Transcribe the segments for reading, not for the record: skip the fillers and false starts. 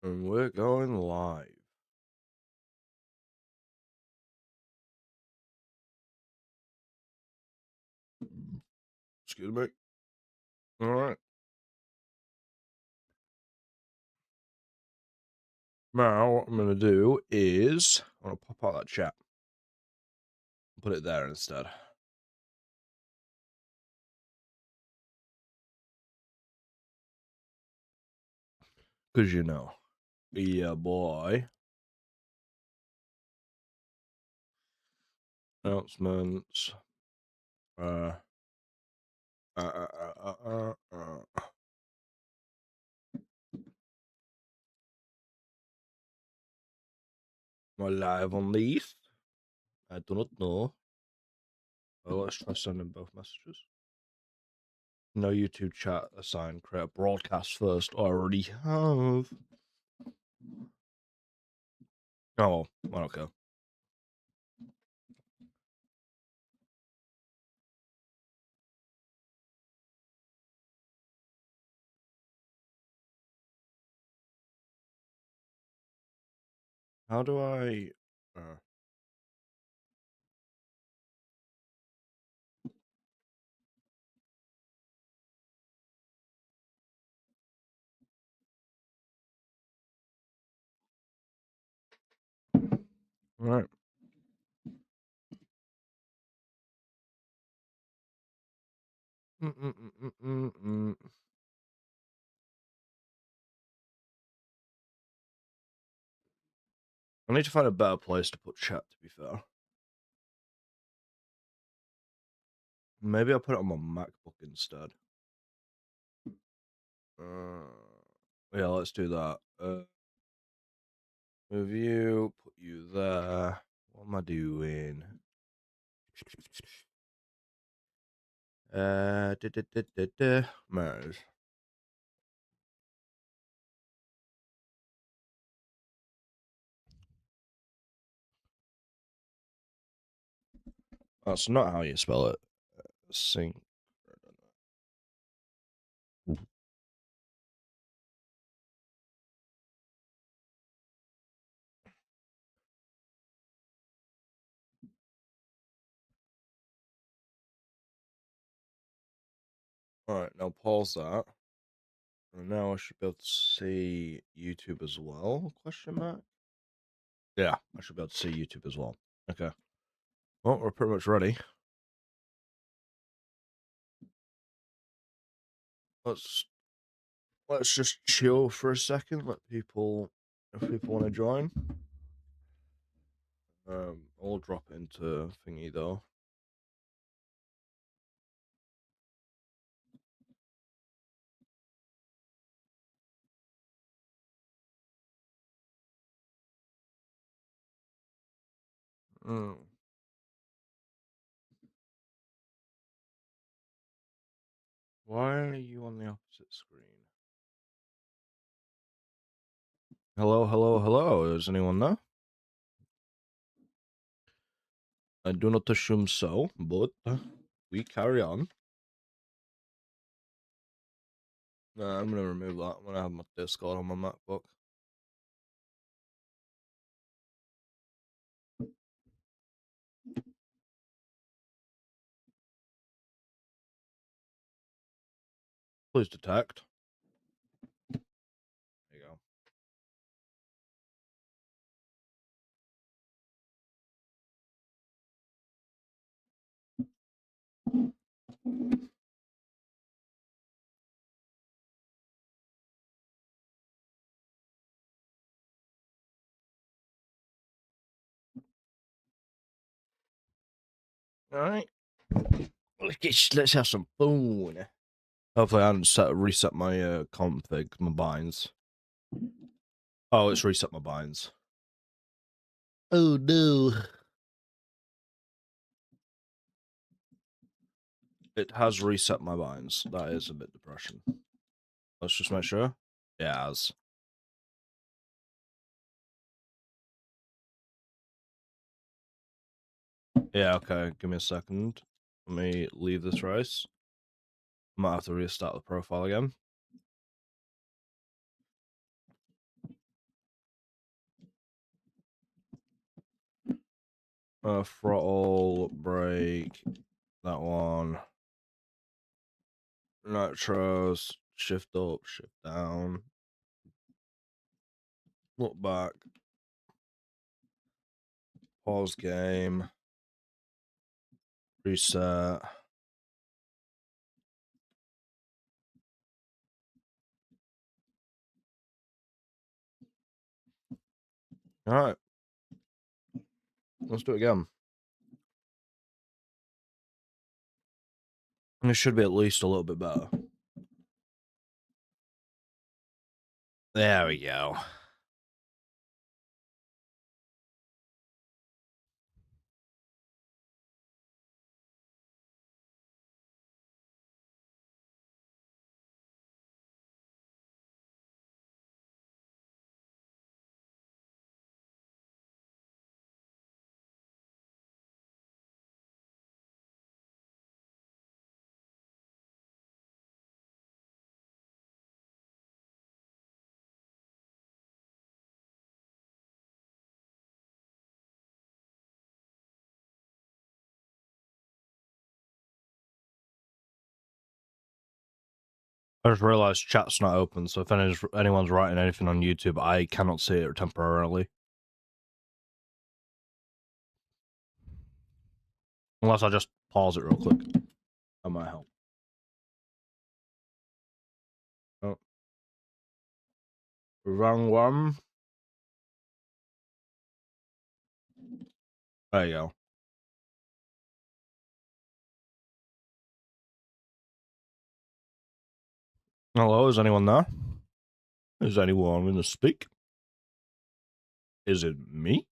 And we're going live. Excuse me. All right. Now, what I'm going to do is I'm going to pop out that chat. Put it there instead. Because you know. Yeah, boy. Announcements. My live on these. I do not know. Oh, let's try sending both messages. No YouTube chat assigned. Create a broadcast first. I already have. Oh, well, okay. How do I... All right. I need to find a better place to put chat, to be fair. Maybe I'll put it on my MacBook instead. Yeah, let's do that. Move you, put you there. What am I doing? Mars. That's not how you spell it. Sync. Alright, now pause that. And now I should be able to see YouTube as well? Question mark? Yeah, I should be able to see YouTube as well. Okay. Well, we're pretty much ready. Let's just chill for a second. Let people, if people want to join. I'll drop into thingy though. Why are you on the opposite screen? Hello, hello, hello. Is anyone there? I do not assume so, but we carry on. I'm gonna remove that when I have my Discord on my MacBook. Please detect. There you go. All right. Let's have some fun. Hopefully, I haven't reset my config, my binds. Oh, it's reset my binds. Oh no. It has reset my binds. That is a bit depression. Let's just make sure. Yeah, it has. Yeah, okay. Give me a second. Let me leave this race. I might have to restart the profile again. Throttle, brake, that one. Nitros, shift up, shift down. Look back. Pause game. Reset. Alright. Let's do it again. And it should be at least a little bit better. There we go. I just realized chat's not open, so if anyone's writing anything on YouTube, I cannot see it temporarily. Unless I just pause it real quick. That might help. Oh. Wrong one. There you go. Hello, is anyone there? Is anyone going to speak? Is it me?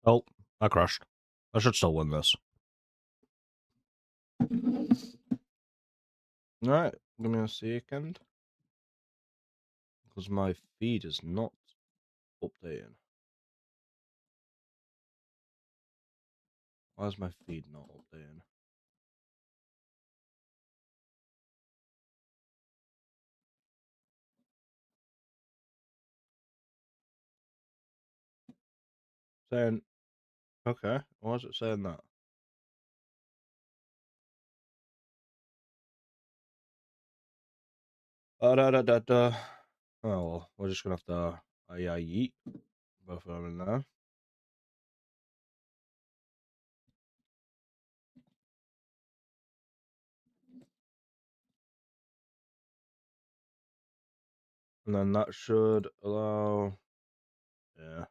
Oh, I crashed. I should still win this. Alright, give me a second. Because my feed is not updating. Why is my feed not updating? Saying, okay, why is it saying that? Oh, well, we're just gonna have to yeet both of them in there. And then that should allow, yeah.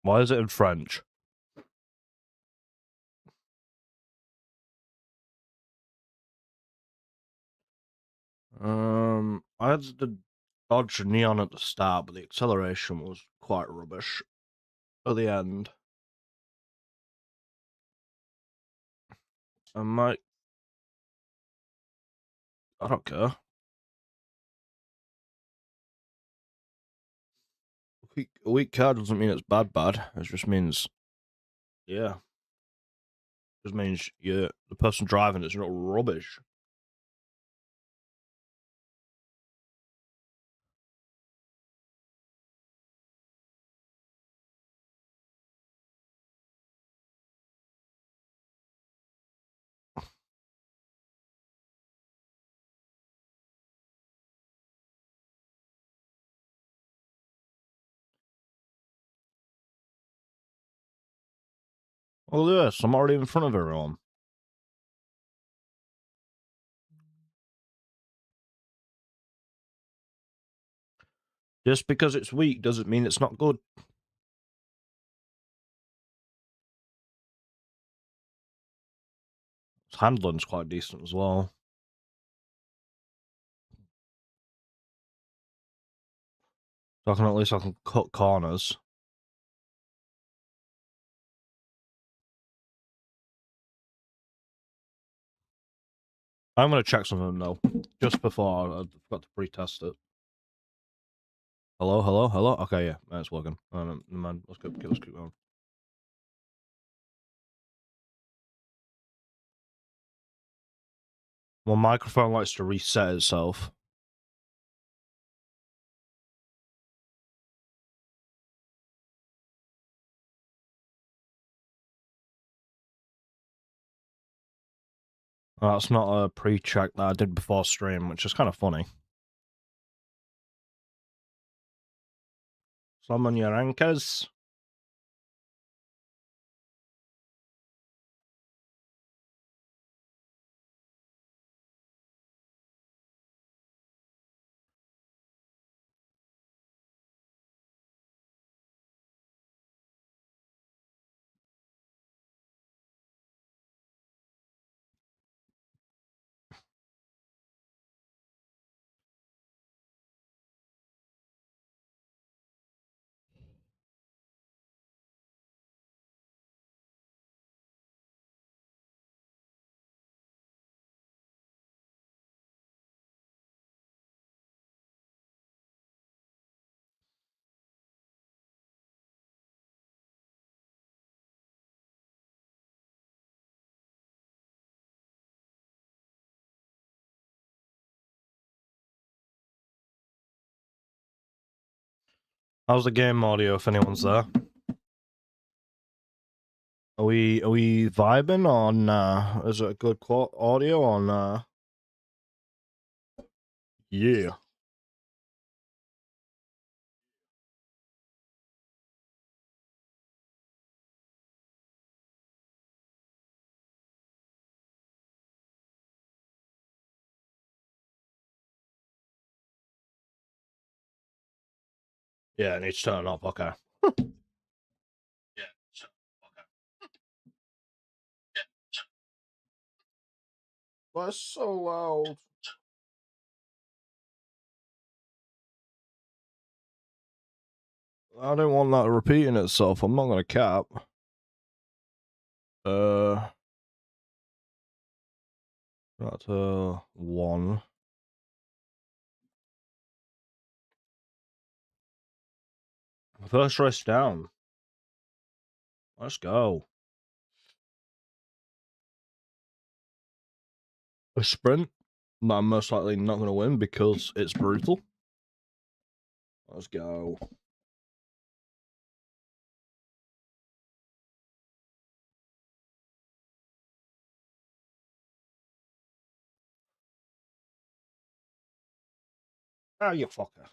Why is it in French? I had the Dodge Neon at the start, but the acceleration was quite rubbish at the end. I might. I don't care. A weak car doesn't mean it's bad. It just means, yeah. It just means the person driving it's not rubbish. Look at this, I'm already in front of everyone. Just because it's weak doesn't mean it's not good. Its handling's quite decent as well. So at least I can cut corners. I'm gonna check something though, just before I forgot to pre-test it. Hello, hello, hello. Okay, yeah, it's working. Never mind. Let's keep going. My microphone likes to reset itself. That's not a pre-check that I did before stream, which is kind of funny. Summon your anchors. How's the game audio if anyone's there? Are we vibing on is it a good audio on yeah. Yeah, it needs to turn up, okay. Yeah, so, okay. That's so loud. I don't want that repeating itself. I'm not gonna cap. That's 1. First race down. Let's go. A sprint that I'm most likely not gonna win because it's brutal. Let's go. Ah, you fucker.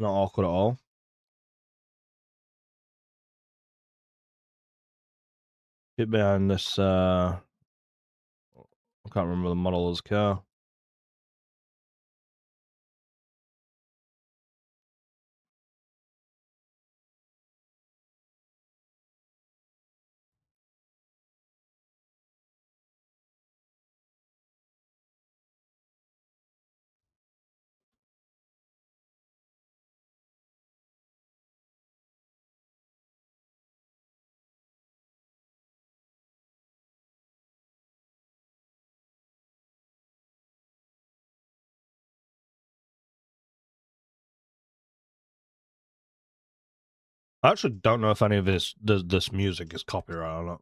Not awkward at all. Get behind this, I can't remember the model of this car. I actually don't know if any of this music is copyright or not.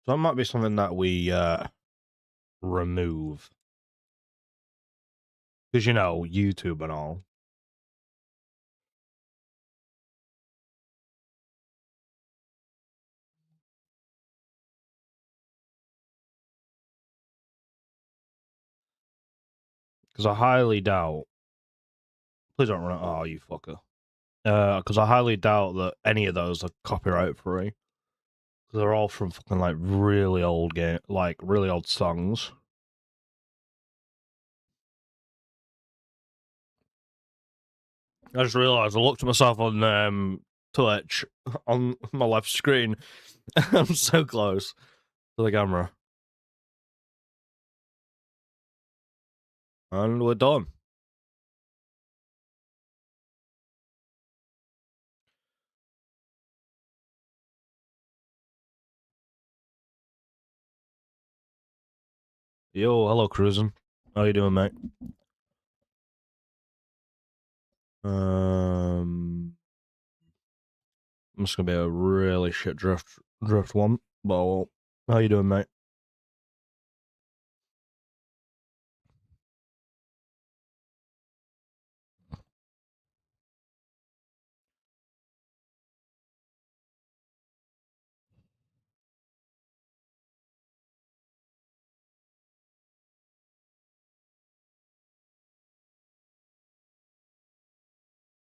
So that might be something that we remove. Because, you know, YouTube and all. Because I highly doubt. Please don't run it. Oh, you fucker. Because I highly doubt that any of those are copyright free. They're all from fucking like really old like really old songs. I just realised I looked at myself on Twitch on my left screen. I'm so close to the camera, and we're done. Yo, hello, cruising. How you doing, mate? I'm just gonna be a really shit drift one. But well, how you doing, mate?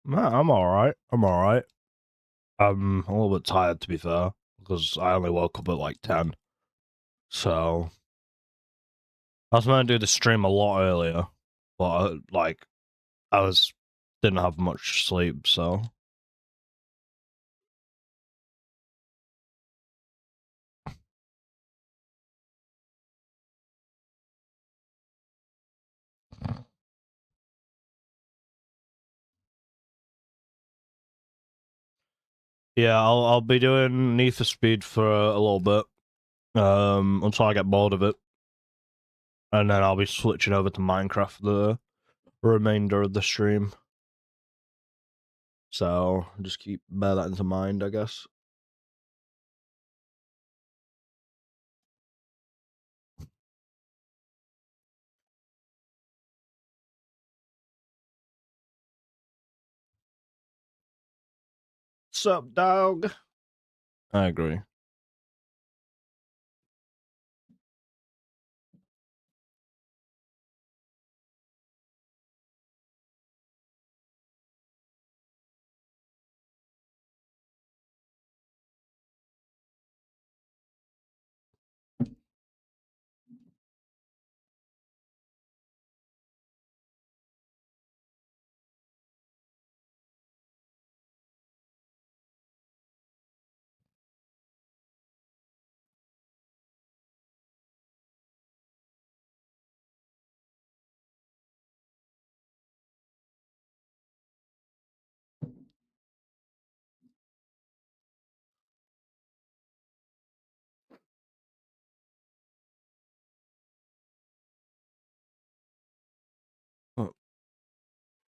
Nah, I'm all right. I'm all right. I'm a little bit tired, to be fair, because I only woke up at like 10. So I was meant to do the stream a lot earlier, but like I was didn't have much sleep, so yeah, I'll be doing Need for Speed for a little bit, until I get bored of it, and then I'll be switching over to Minecraft the remainder of the stream. So just keep bear that into mind, I guess. Sup, dog? I agree.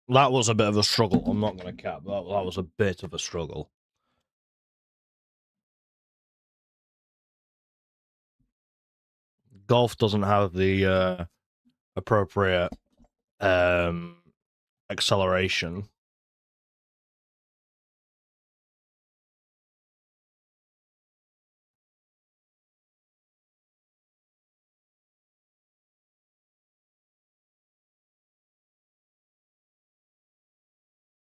That was a bit of a struggle. I'm not going to cap. That was a bit of a struggle. Golf doesn't have the appropriate acceleration.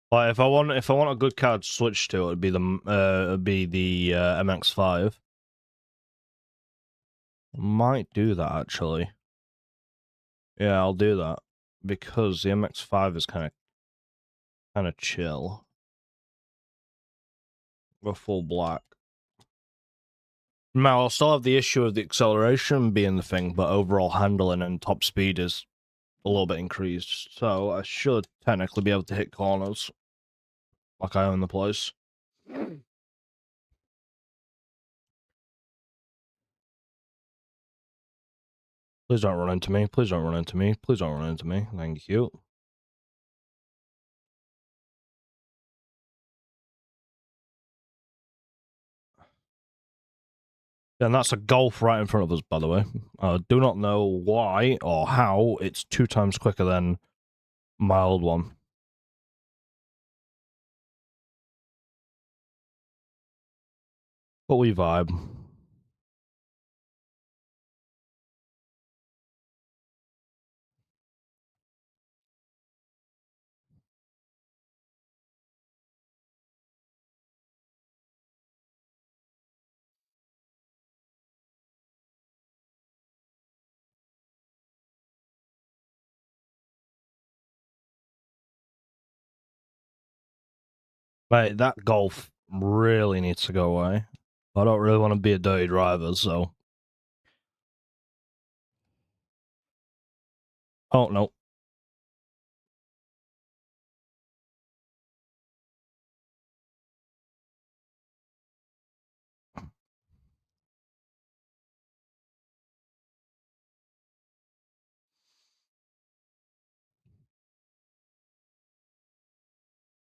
Like if I want a good card to switch to, it'd be the MX5. Might do that actually. Yeah, I'll do that because the MX5 is kind of chill. Go full black. Now I'll still have the issue of the acceleration being the thing, but overall handling and top speed is a little bit increased, so I should technically be able to hit corners like I own the place. Please don't run into me. Please don't run into me. Please don't run into me. Thank you. And that's a golf right in front of us, by the way. I do not know why or how it's 2 times quicker than my old one. But we vibe. Mate, that golf really needs to go away. I don't really want to be a dirty driver, so. Oh, no.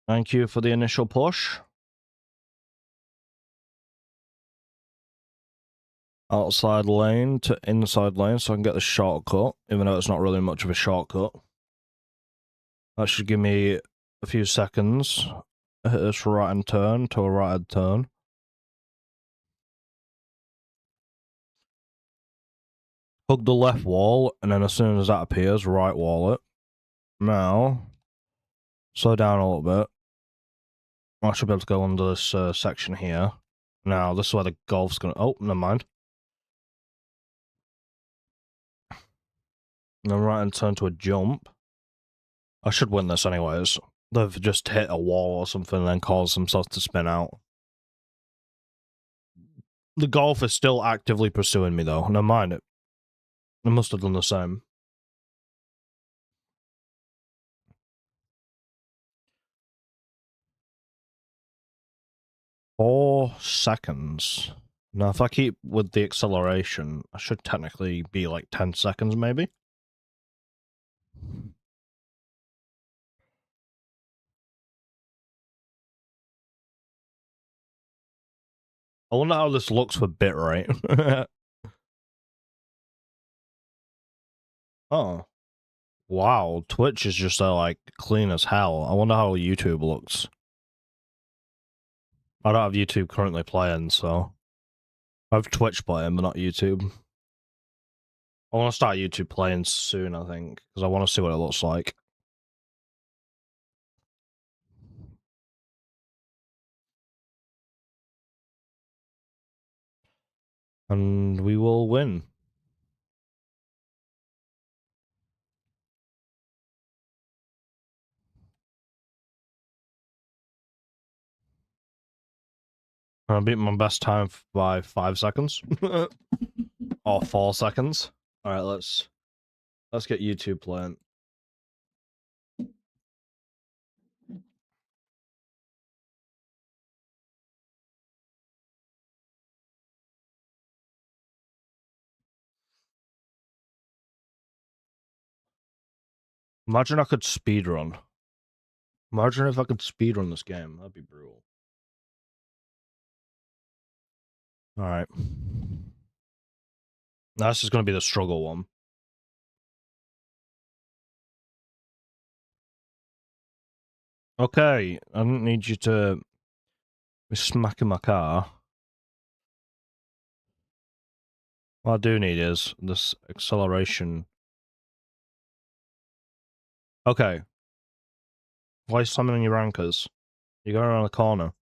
Thank you for the initial push. Outside lane to inside lane so I can get the shortcut, even though it's not really much of a shortcut. That should give me a few seconds. Hit this right hand turn to a right hand turn. Hug the left wall, and then as soon as that appears, right wall it. Now, slow down a little bit. I should be able to go under this section here. Now, this is where the golf's gonna. Oh, never mind. And then right hand turn to a jump. I should win this anyways. They've just hit a wall or something and then caused themselves to spin out. The golf is still actively pursuing me though. Never mind it. It must have done the same. 4 seconds. Now, if I keep with the acceleration, I should technically be like 10 seconds, maybe? I wonder how this looks for bitrate. Oh. Wow, Twitch is just like clean as hell. I wonder how YouTube looks. I don't have YouTube currently playing, so I have Twitch playing, but not YouTube. I want to start YouTube playing soon, I think, because I want to see what it looks like. And we will win. I beat my best time by 5 seconds. Or 4 seconds. Alright, let's get YouTube playing. Imagine I could speedrun. Imagine if I could speedrun this game. That'd be brutal. Alright. This is going to be the struggle one. Okay, I don't need you to be smacking my car. What I do need is this acceleration. Okay. Why slamming on your anchors? You're going around the corner.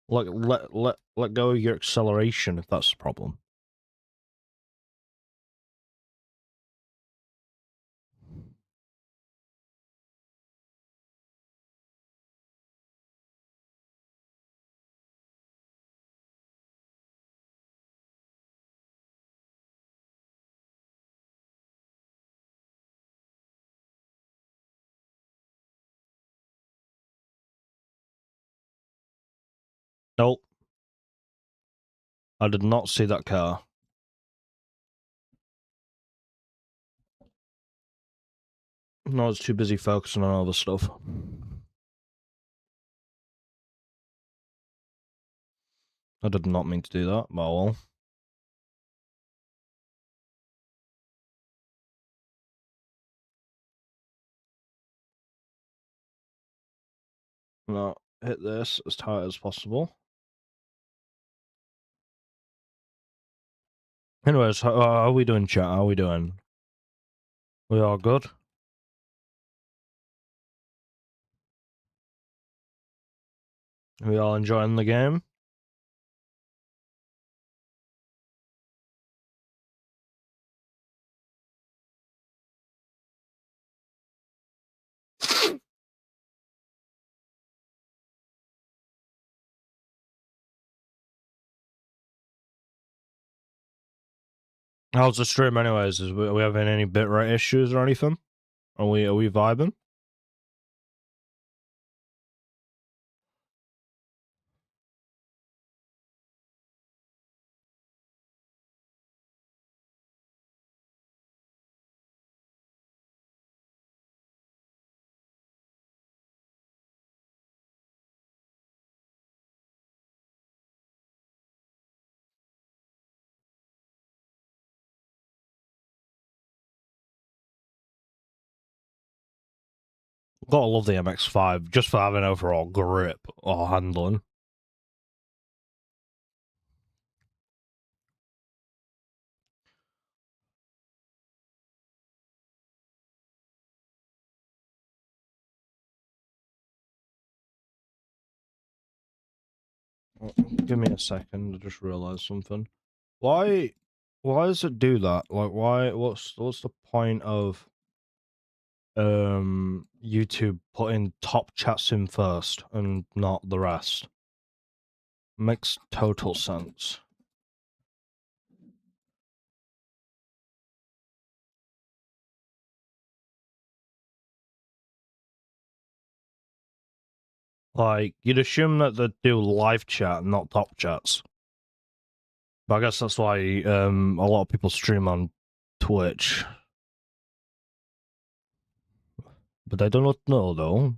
Let go of your acceleration if that's the problem. Nope. I did not see that car. No, I was too busy focusing on other stuff. I did not mean to do that, but well. No, hit this as tight as possible. Anyways, how are we doing, chat? How are we doing? We are good? We all enjoying the game? How's the stream, anyways? Are we having any bitrate issues or anything? Are we vibing? Gotta love the MX5 just for having overall grip or handling. Give me a second. I just realized something. Why does it do that? Like, why? What's the point of YouTube putting top chats in first and not the rest? Makes total sense. Like, you'd assume that they'd do live chat, not top chats. But I guess that's why a lot of people stream on Twitch. But I do not know, though.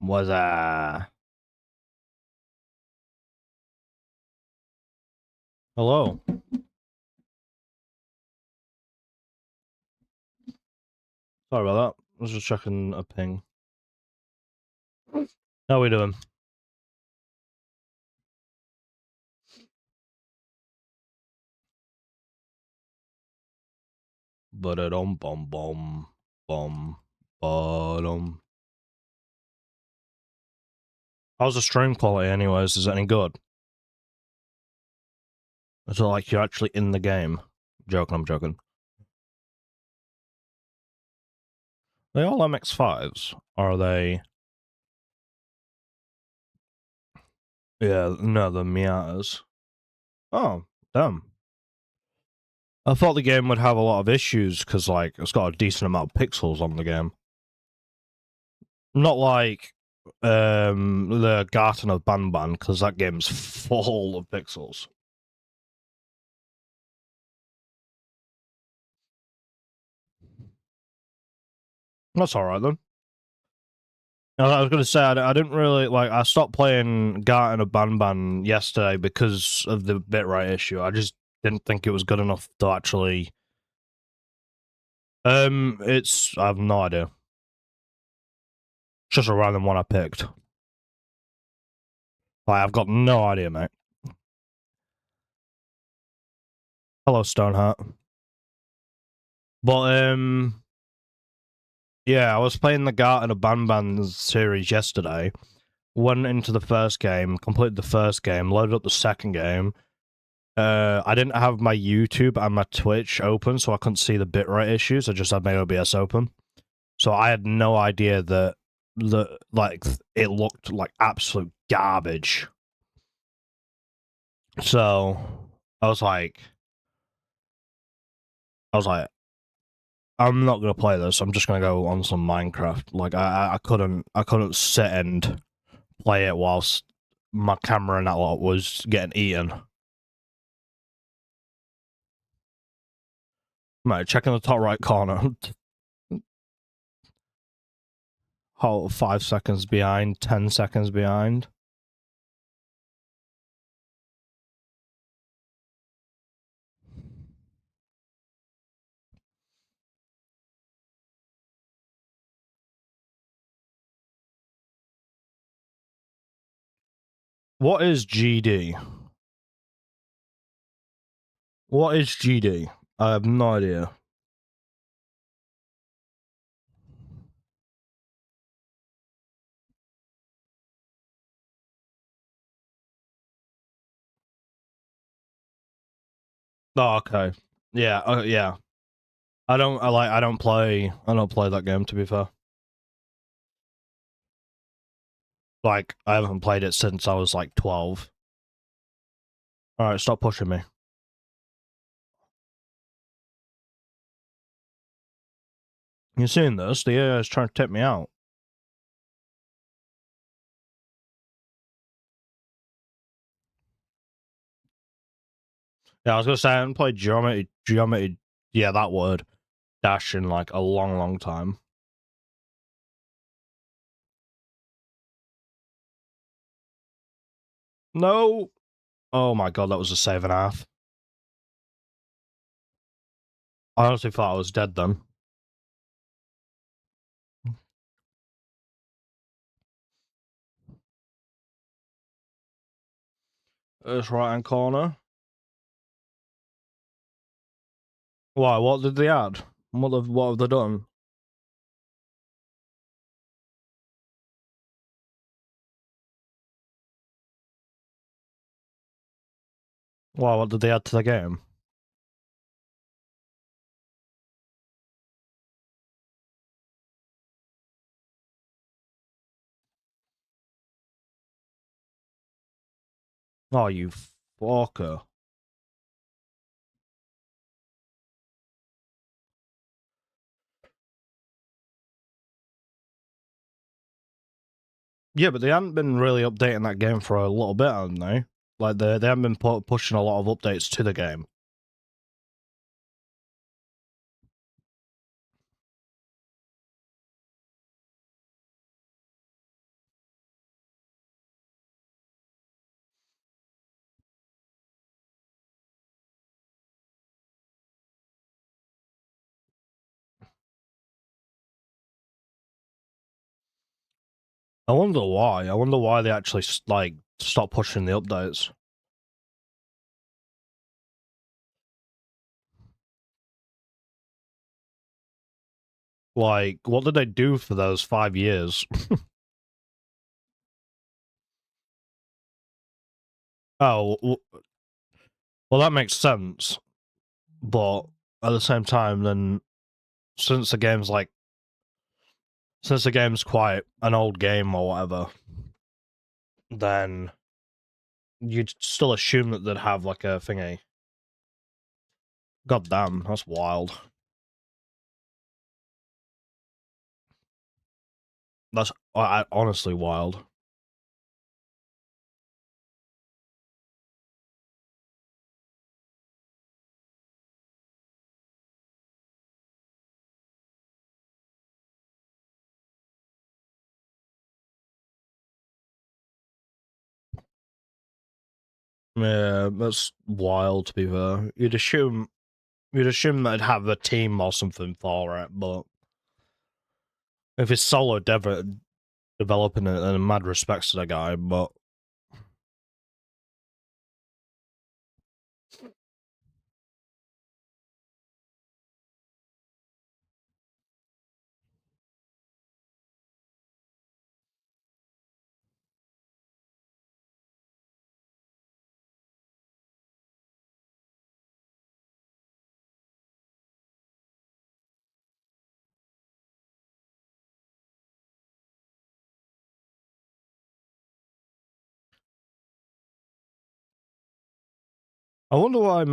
Was hello? Sorry about that. I was just checking a ping. How are we doing? Ba-da-dum bum bum bum ba-dum. How's the stream quality, anyways? Is it any good? Is it like you're actually in the game? Joking, I'm joking. They all MX5s? Are they? Yeah, no, the Miatas. Oh, damn. I thought the game would have a lot of issues because, like, it's got a decent amount of pixels on the game. Not like the Garten of Banban, because that game's full of pixels. That's alright then. I was going to say, I didn't really, like, I stopped playing Garten of Banban yesterday because of the bitrate issue. I just didn't think it was good enough to actually... I have no idea. It's just a random one I picked. Like, I've got no idea, mate. Hello, Stoneheart. But, yeah, I was playing the Garten of Banban series yesterday. Went into the first game, completed the first game, loaded up the second game. I didn't have my YouTube and my Twitch open, so I couldn't see the bitrate issues. I just had my OBS open. So I had no idea that it looked like absolute garbage. So I was like, I'm not gonna play this. I'm just gonna go on some Minecraft. Like I couldn't sit and play it whilst my camera and that lot was getting eaten. Mate, check in the top right corner. How 5 seconds behind, 10 seconds behind. What is GD? What is GD? I have no idea. Oh, okay. Yeah, yeah. I don't play that game, to be fair. Like, I haven't played it since I was like 12. Alright, stop pushing me. You seeing this? The AI is trying to take me out. Yeah, I was gonna say I haven't played geometry, yeah, that word, dash in like a long, long time. No! Oh my god, that was a save and a half. I honestly thought I was dead then. This right hand corner. Why? What did they add? What have they done? Why? What did they add to the game? Oh, you fucker. Yeah, but they haven't been really updating that game for a little bit, haven't they? Like, they haven't been pushing a lot of updates to the game. I wonder why. I wonder why they actually, like, stopped pushing the updates. Like, what did they do for those 5 years? Oh, well, that makes sense. But at the same time, then, since the game's like, since the game's quite an old game or whatever, then you'd still assume that they'd have like a thingy. God damn, that's wild. That's honestly wild. Yeah, that's wild to be fair. You'd assume they'd have a team or something for it, but if it's solo developing it, then mad respects to the guy, but I wonder why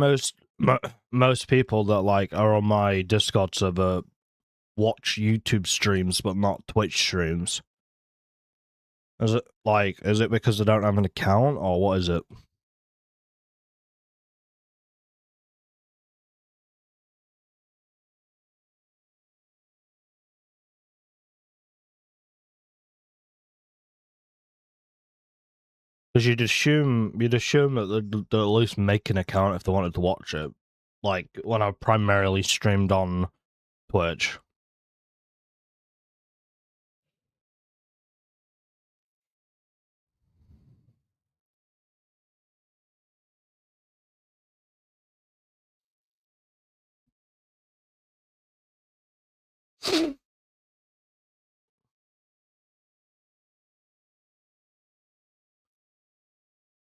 most people that like are on my Discord server watch YouTube streams but not Twitch streams. Is it because they don't have an account or what is it? Because you'd assume that they'd at least make an account if they wanted to watch it. Like when I primarily streamed on Twitch.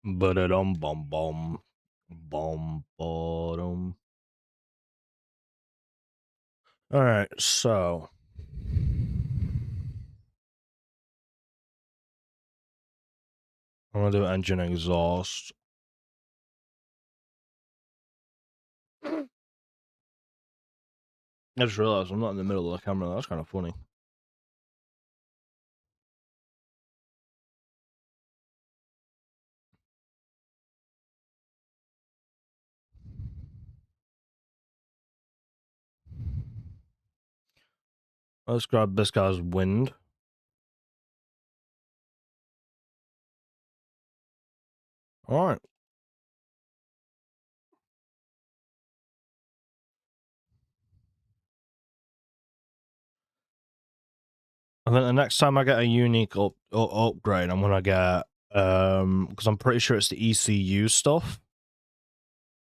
But it bum bottom. All right, so I'm gonna do engine exhaust. I just realized I'm not in the middle of the camera. That's kind of funny. Let's grab this guy's wind. All right. I think the next time I get a unique upgrade, I'm gonna get because I'm pretty sure it's the ECU stuff.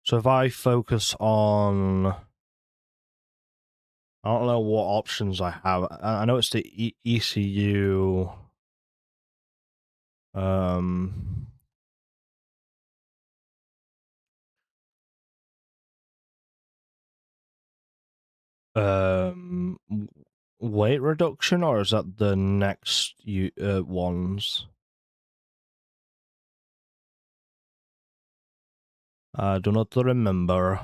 So if I focus on, I don't know what options I have. I know it's the ECU. Weight reduction, or is that the next ones? I do not remember.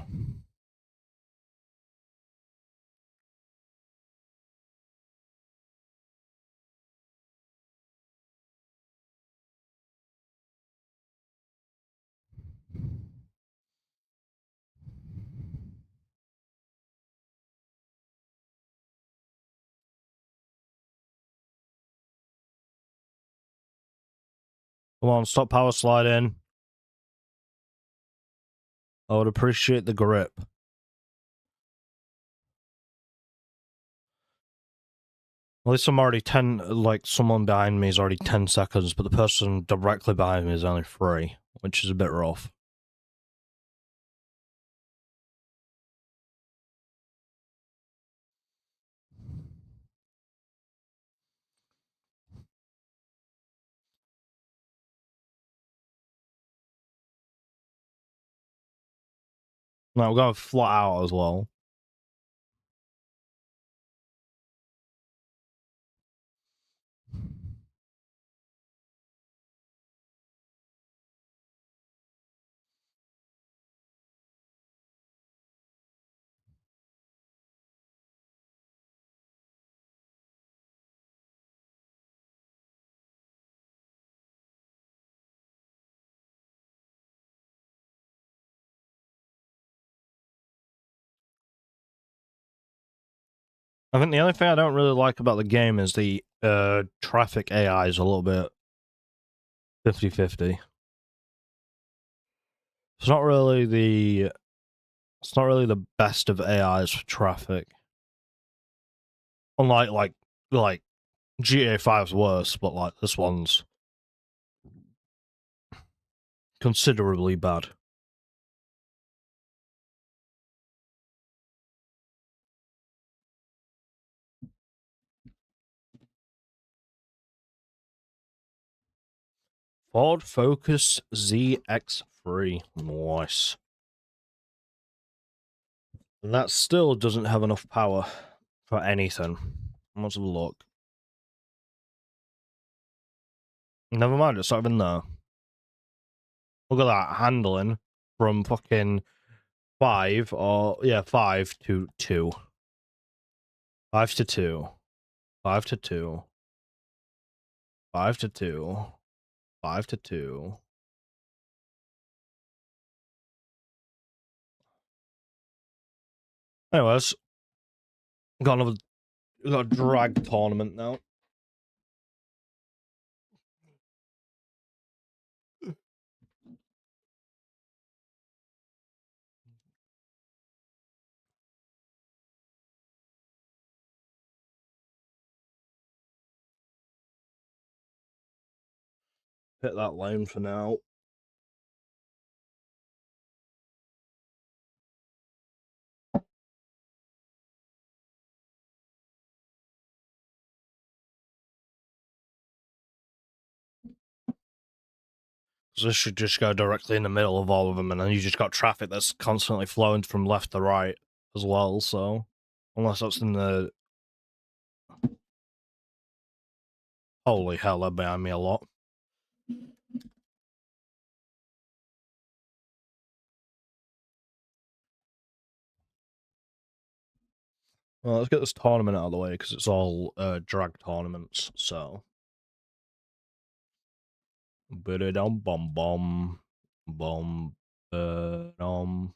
Come on, stop power sliding. I would appreciate the grip. At least I'm already 10, like, someone behind me is already 10 seconds, but the person directly behind me is only 3, which is a bit rough. Now, we're going flat out as well. I think the only thing I don't really like about the game is the traffic AI is a little bit 50-50. It's not really the best of AIs for traffic. Unlike like GTA 5's worse, but like this one's considerably bad. Ford Focus ZX3. Nice. And that still doesn't have enough power for anything. Let's have a look. Never mind, it's not even there. Look at that handling from fucking 5 to 2. 5 to 2. 5 to 2. 5 to 2. 5 to 2. Anyways, got a drag tournament now. Hit that lane for now. So this should just go directly in the middle of all of them, and then you just got traffic that's constantly flowing from left to right as well, so... Unless that's in the... Holy hell, they're behind me a lot. Well, let's get this tournament out of the way because it's all drag tournaments. So, bum bum bum bum bum.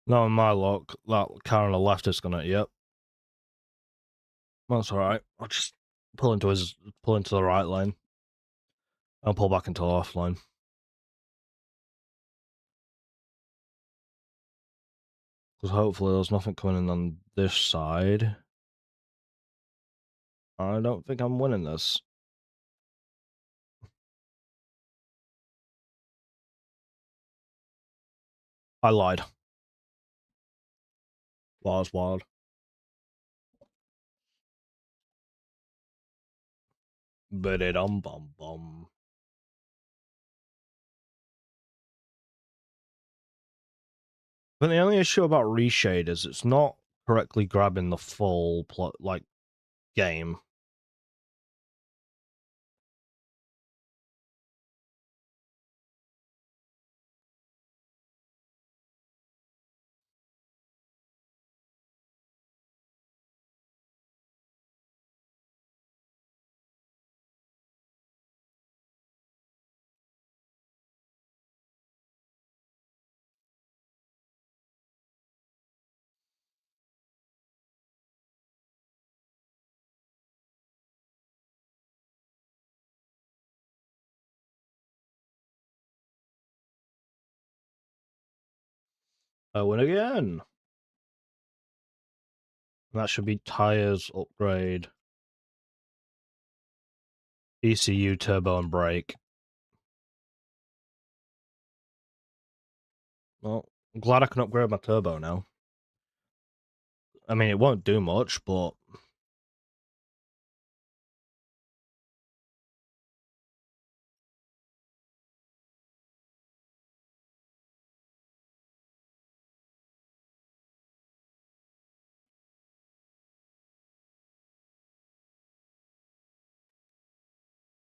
No, in my luck, that car on the left is gonna. Yep, that's all right. I'll just pull into the right lane. I'll pull back into the left lane. Because hopefully there's nothing coming in on this side. I don't think I'm winning this. I lied. Was wild. Bum bum bum. But the only issue about Reshade is it's not correctly grabbing the full game. I win again. That should be tires upgrade. ECU turbo and brake. Well, I'm glad I can upgrade my turbo now. I mean, it won't do much, but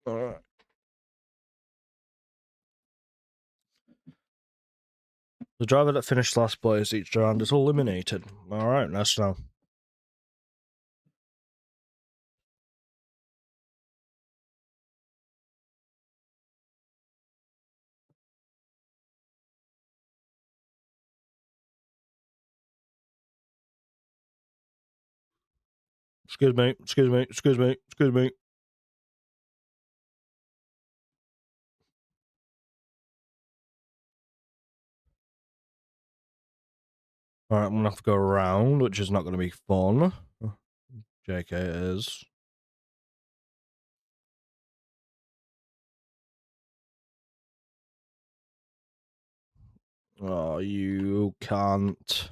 alright. The driver that finished last place each round is eliminated. Alright, let's know. Excuse me, excuse me, excuse me, excuse me. Alright, I'm gonna have to go around, which is not gonna be fun. JK it is. Oh, you can't.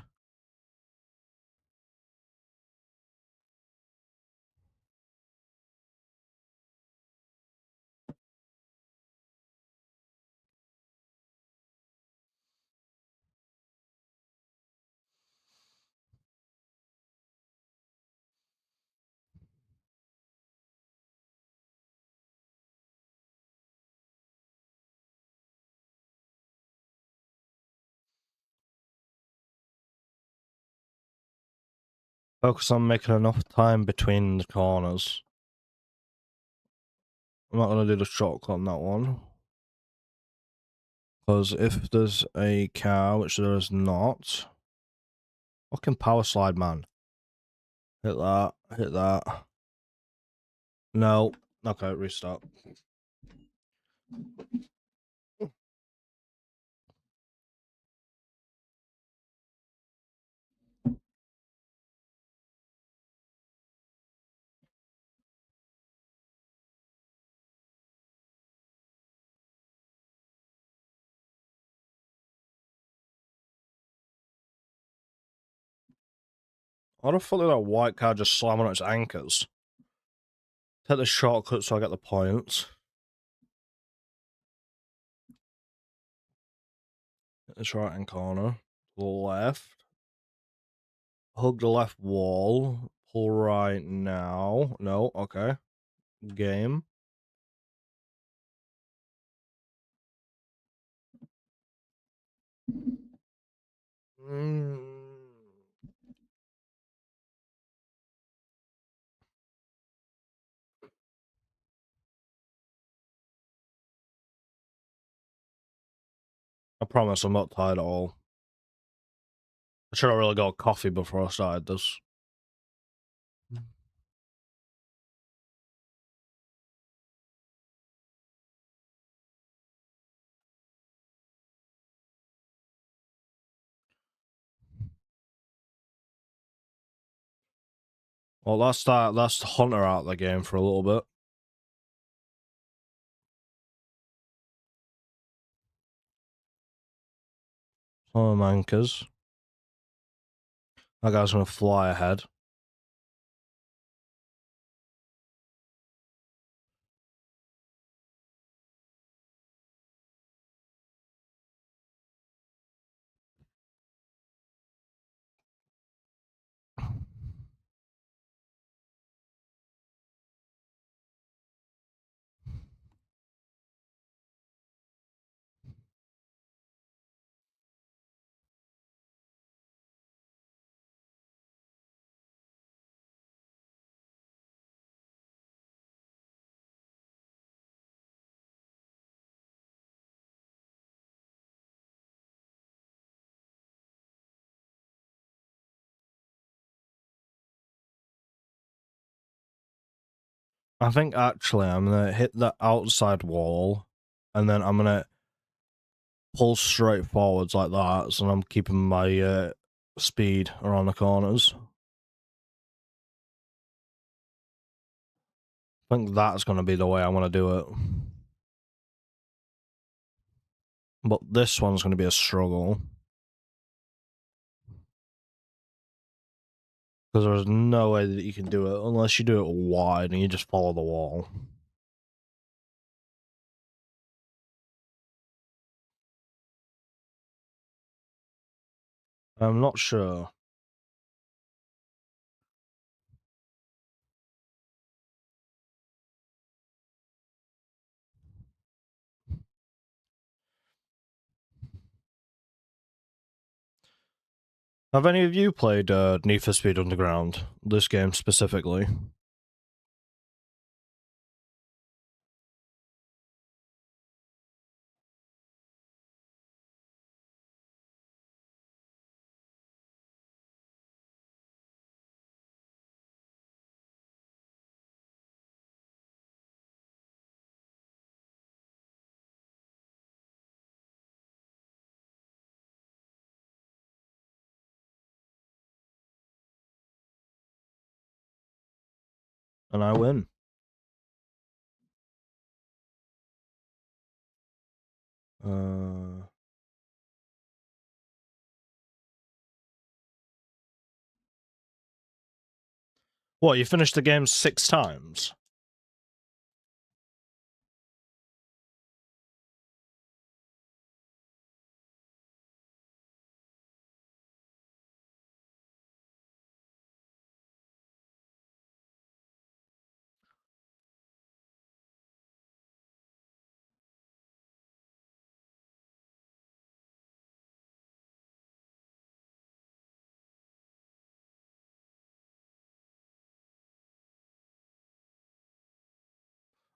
Focus on making enough time between the corners. I'm not gonna do the shortcut on that one. Because if there's a car, which there is not. Fucking power slide, man. Hit that, hit that. No. Okay, restart. How the fuck did that white car just slam on its anchors? Take the shortcut so I get the points. It's right hand corner. Left. Hug the left wall. Pull right now. No, okay. Game. I promise I'm not tired at all. I should have really got coffee before I started this. Well, that's that. That's the Hunter out of the game for a little bit. Some anchors. That guy's gonna fly ahead. I think actually I'm gonna hit the outside wall, and then I'm gonna pull straight forwards like that, so I'm keeping my speed around the corners. I think that's gonna be the way I want to do it. But this one's gonna be a struggle. Because there's no way that you can do it unless you do it wide and you just follow the wall. I'm not sure. Have any of you played Need for Speed Underground? This game specifically? And I win. What, you finished the game 6 times?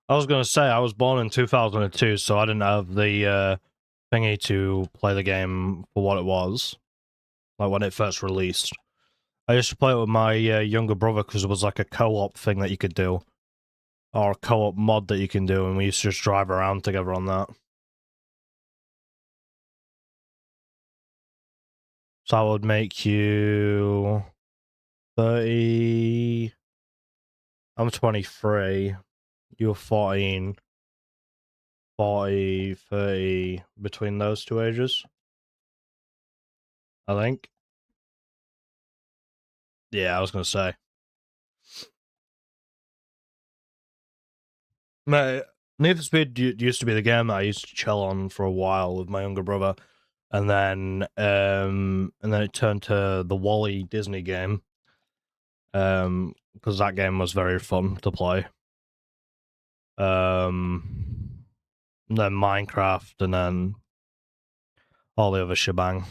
I was gonna say, I was born in 2002, so I didn't have the thingy to play the game for what it was. Like when it first released. I used to play it with my younger brother because it was like a co-op thing that you could do. Or a co-op mod that you can do, and we used to just drive around together on that. So I would make you 30. I'm 23. You're 14. 40, 30, between those two ages, I think. Yeah, I was gonna say. Mate, Need for Speed used to be the game that I used to chill on for a while with my younger brother, and then it turned to the Wally Disney game, because that game was very fun to play. Then Minecraft, and then all the other shebang.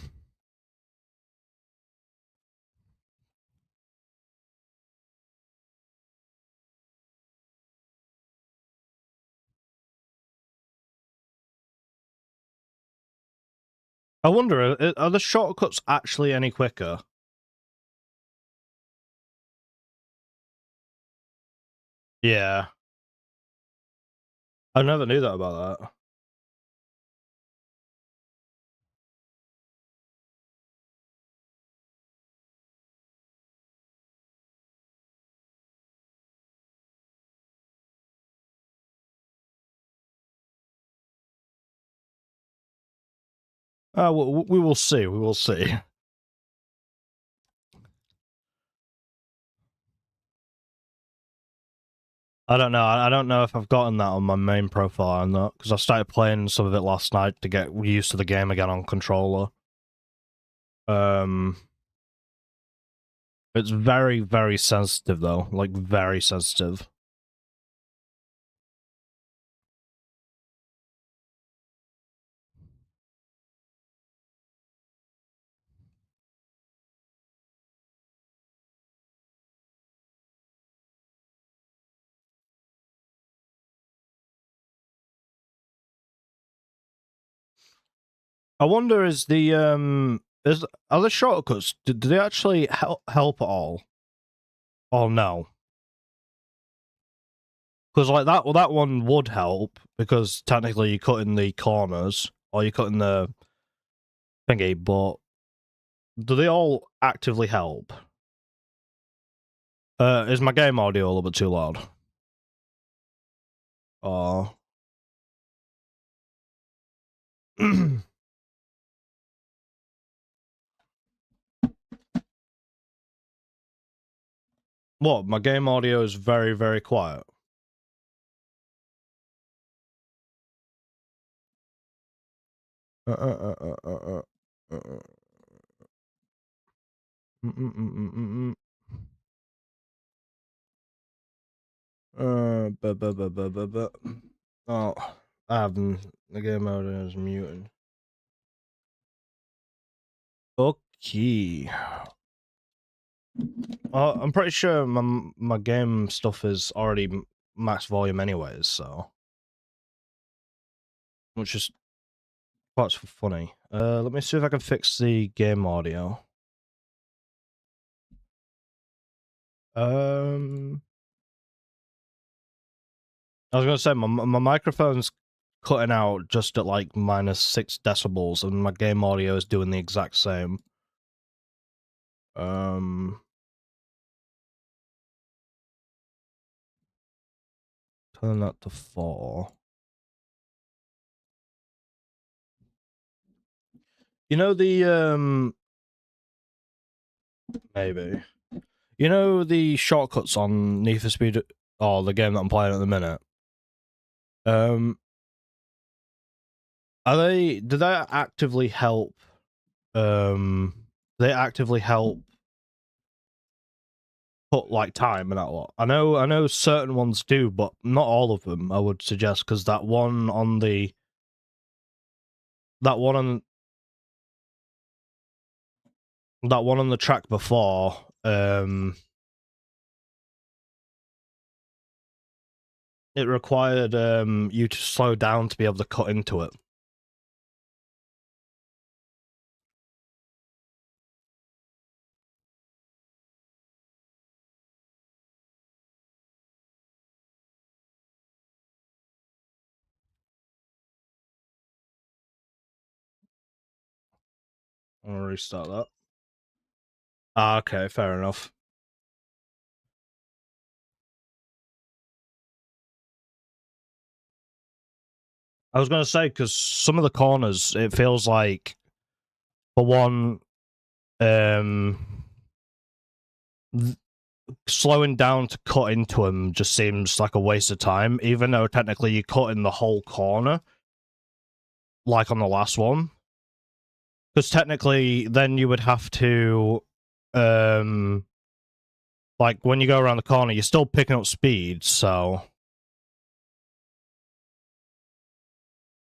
I wonder, are the shortcuts actually any quicker? Yeah. I never knew that about that. We will see. We will see. I don't know. I don't know if I've gotten that on my main profile or not, because I started playing some of it last night to get used to the game again on controller. It's very, very sensitive though. Like, very sensitive. I wonder, are the shortcuts? Do they actually help at all, or no? Because like that one would help because technically you cut in the corners or you cut in the thingy, but do they all actively help? Is my game audio a little bit too loud? Or what? My game audio is very, very quiet. Uh, uh, uh, uh, uh, uh, uh. Mm, mm, mm, mm, mm, mm. Oh, I have the game audio is muted. Okay. I'm pretty sure my game stuff is already max volume anyways, so which is quite funny. Let me see if I can fix the game audio. I was gonna say my microphone's cutting out just at like -6 decibels, and my game audio is doing the exact same. Turn that to 4. You know maybe. You know the shortcuts on Need for Speed, or the game that I'm playing at the minute? Um, do they actively help, they actively help put, like, time and that lot? I know certain ones do, but not all of them, I would suggest, because that one on the track before, it required you to slow down to be able to cut into it. I'm gonna restart that. Ah, okay, fair enough. I was gonna say, because some of the corners, it feels like, for one, slowing down to cut into them just seems like a waste of time, even though technically you cut in the whole corner, like on the last one. Because technically, then you would have to, like, when you go around the corner, you're still picking up speed, so.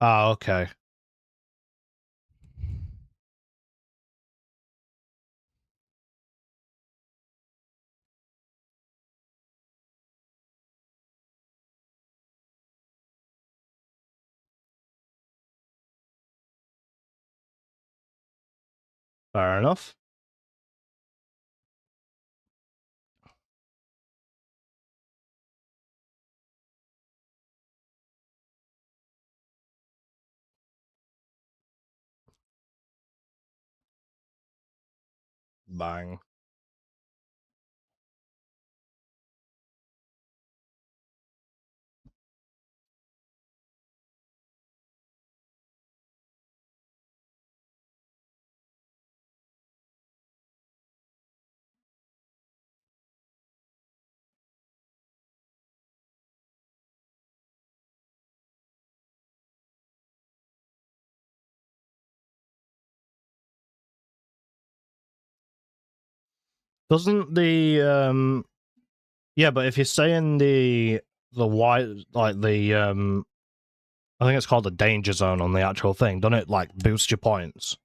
Ah, okay. Fair enough. Bang. Doesn't the yeah, but if you stay in the white, like the I think it's called the danger zone on the actual thing, doesn't it like boost your points?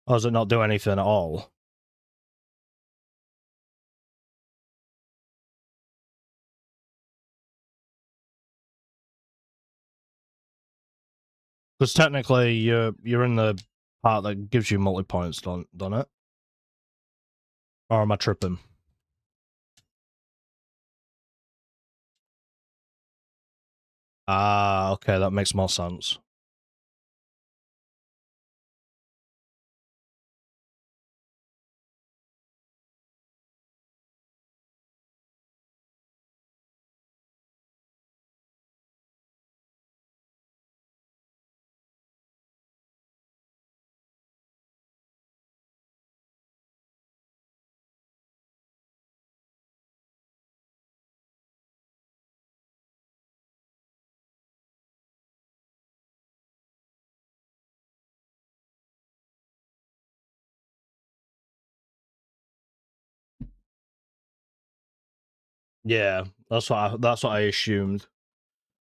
Or does it not do anything at all? Because technically you're in the part that gives you multi points, don't it? Or am I tripping? Ah, okay, that makes more sense. Yeah, that's what I assumed.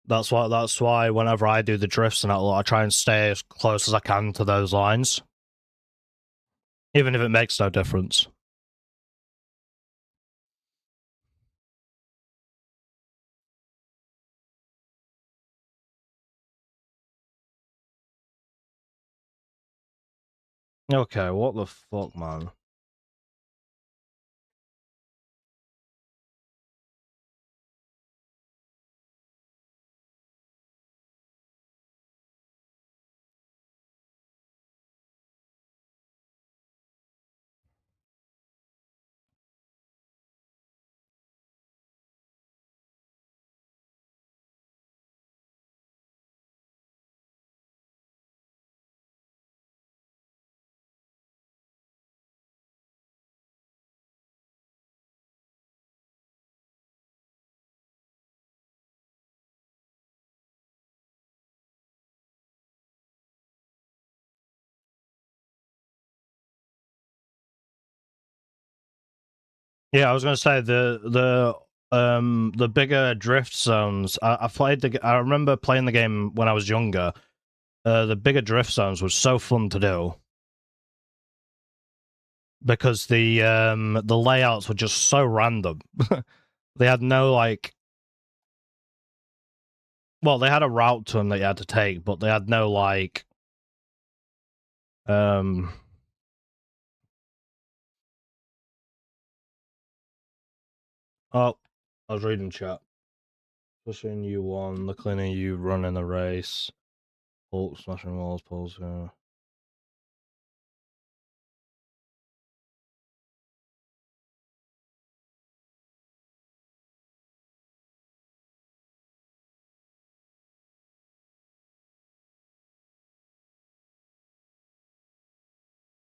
That's why whenever I do the drifts and I try and stay as close as I can to those lines, even if it makes no difference. Okay, what the fuck, man? Yeah, I was gonna say the bigger drift zones. I remember playing the game when I was younger. The bigger drift zones was so fun to do because the layouts were just so random. They had no like, well, they had a route to them that you had to take, but they had no like, um. Oh, I was reading chat. Pushing you one, the cleaner you run in the race. Hulk smashing walls, pulls. Yeah.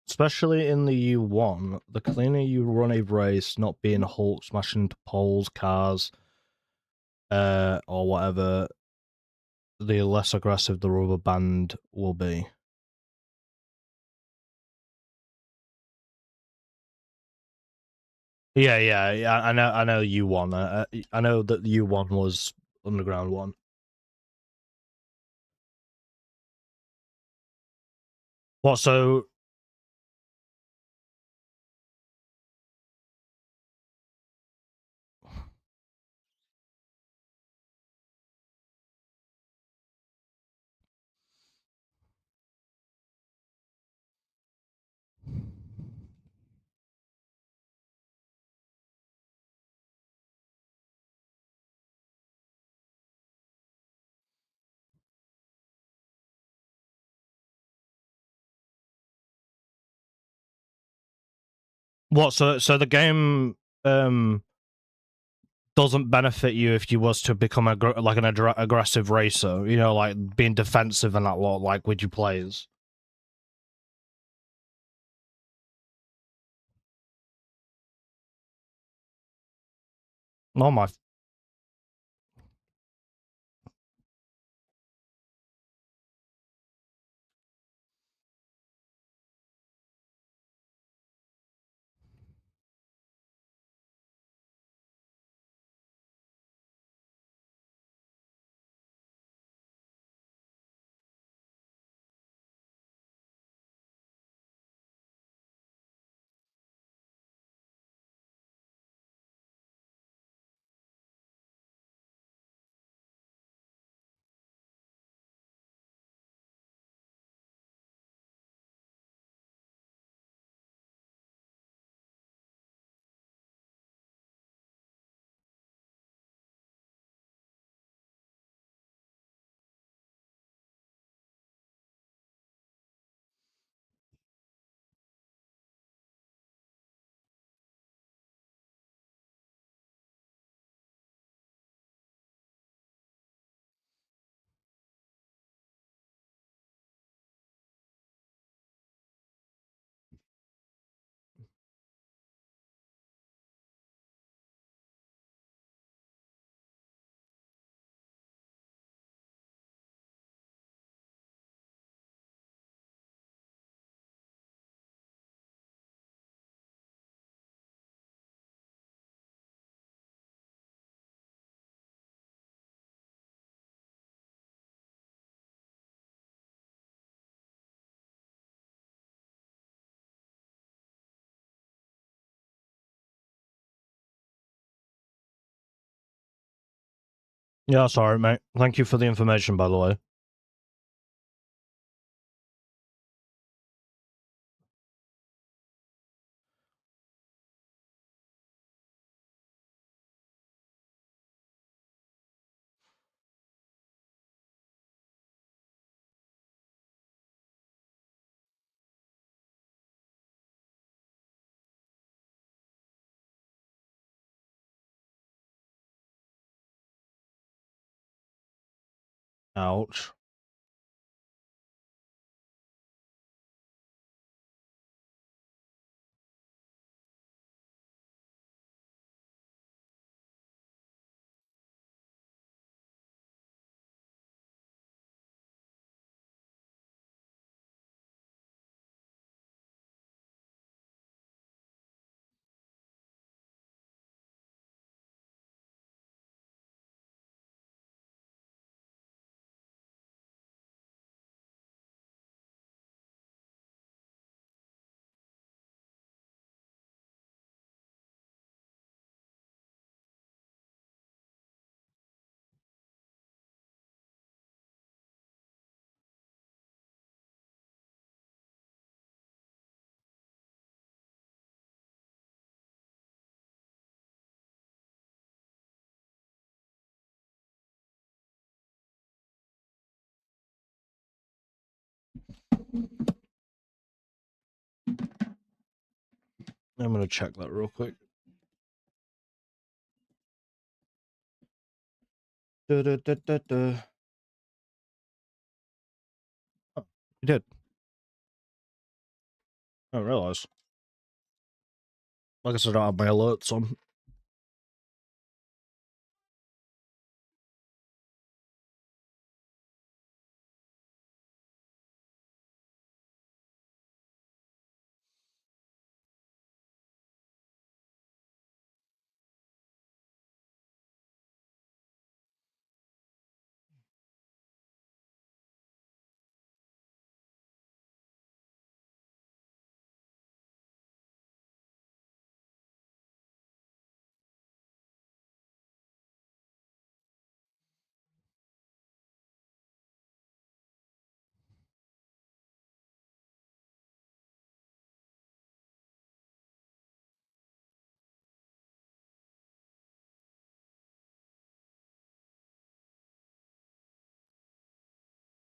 Especially in the U1, the cleaner you run a race, not being Hulk smashing into poles, cars, or whatever, the less aggressive the rubber band will be. Yeah. I know U1. I know that the U1 was Underground One. What? So What? So the game doesn't benefit you if you was to become like an aggressive racer. You know, like being defensive and that lot, like with your players. Oh my. Yeah, sorry, mate. Thank you for the information, by the way. Ouch. I'm gonna check that real quick. Da. Oh, you did. I didn't realize. Like I said, I don't have my alerts on.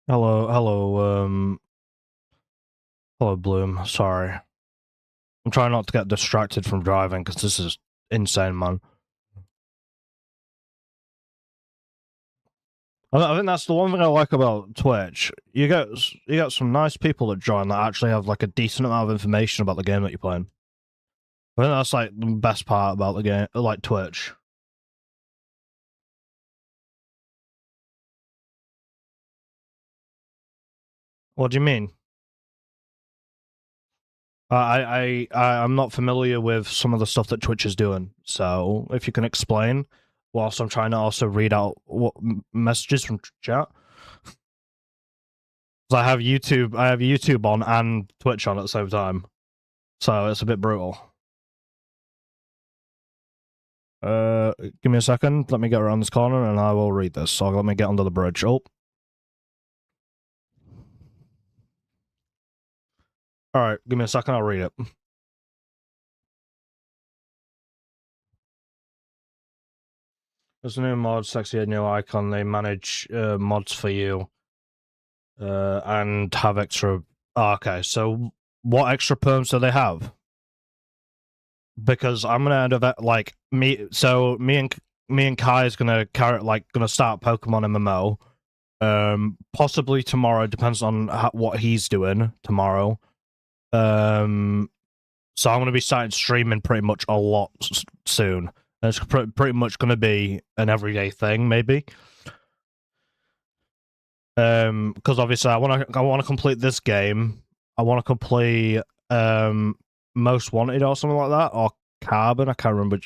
Hello, hello, hello, Bloom. Sorry. I'm trying not to get distracted from driving because this is insane, man. I think that's the one thing I like about Twitch. You get some nice people that join that actually have like a decent amount of information about the game that you're playing. I think that's like the best part about the game, like Twitch. What do you mean? I'm not familiar with some of the stuff that Twitch is doing. So if you can explain, whilst I'm trying to also read out what messages from chat. I have YouTube on and Twitch on at the same time, so it's a bit brutal. Give me a second. Let me get around this corner and I will read this. So let me get under the bridge. Oh. Alright, give me a second, I'll read it. There's a new mod, sexy new icon. They manage mods for you. And have extra... Oh, okay, so what extra perms do they have? Because I'm gonna end up at, like, me and Kai is gonna start Pokemon MMO. Possibly tomorrow, depends on what he's doing tomorrow. So I'm gonna be starting streaming pretty much a lot soon. And it's pretty much gonna be an everyday thing, maybe. Because obviously I wanna complete this game. I wanna complete Most Wanted or something like that, or Carbon. I can't remember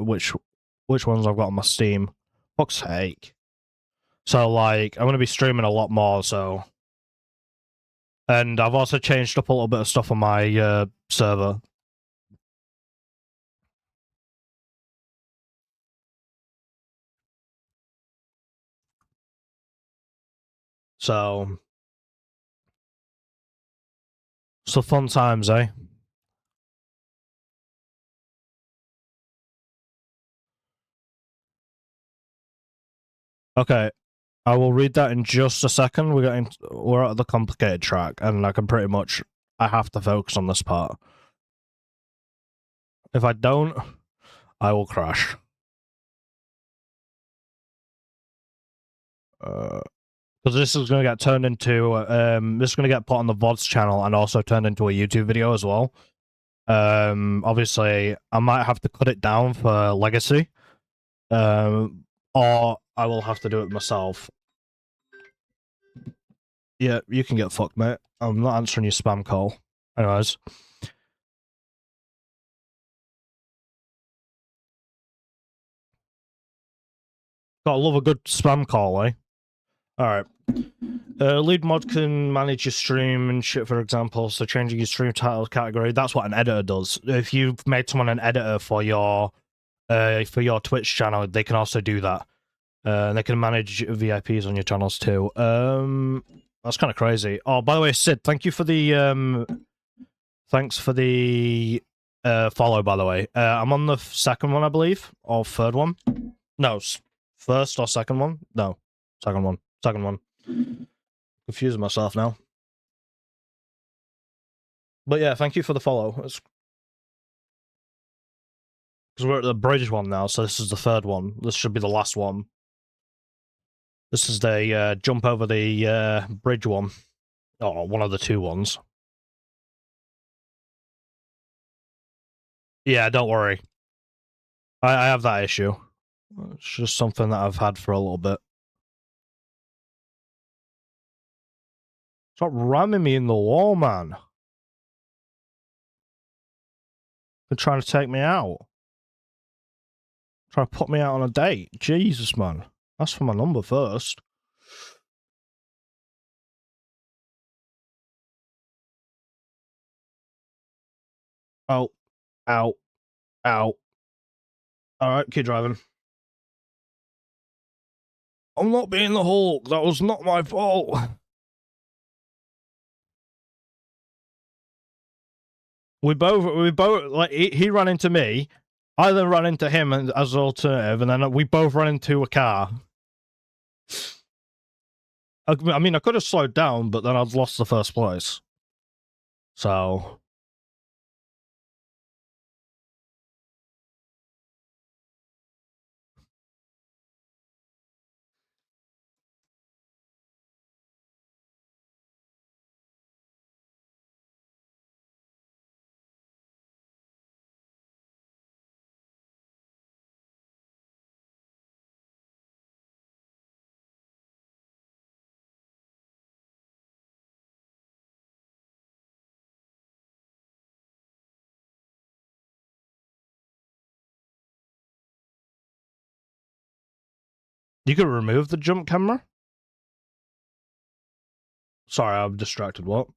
which ones I've got on my Steam. Fuck's sake. So like I'm gonna be streaming a lot more. So, and I've also changed up a little bit of stuff on my server. So fun times, eh? Okay, I will read that in just a second. We're at the complicated track, and I have to focus on this part. If I don't, I will crash. Because this is going to get turned into this is going to get put on the VODs channel and also turned into a YouTube video as well. Obviously, I might have to cut it down for legacy, or I will have to do it myself. Yeah, you can get fucked, mate. I'm not answering your spam call. Anyways. Gotta love a good spam call, eh? Alright. Lead mod can manage your stream and shit, for example, so changing your stream title category, that's what an editor does. If you've made someone an editor for your Twitch channel, they can also do that. They can manage VIPs on your channels too. That's kind of crazy. Oh, by the way, Sid, thank you for the thanks for the follow, by the way. I'm on the second one, I believe, or third one. No, first or second one? No, second one. Second one. Confusing myself now. But yeah, thank you for the follow. Because we're at the bridge one now, so this is the third one. This should be the last one. This is the jump over the bridge one. Or one of the two ones. Yeah, don't worry. I have that issue. It's just something that I've had for a little bit. Stop ramming me in the wall, man. They're trying to take me out. Trying to put me out on a date. Jesus, man. Ask for my number first. Oh. Ow. Ow. Alright, keep driving. I'm not being the Hulk. That was not my fault. We both, like, he ran into me. I then ran into him as an alternative, and then we both ran into a car. I mean, I could have slowed down, but then I'd lost the first place. So. You could remove the jump camera? Sorry, I'm distracted. What?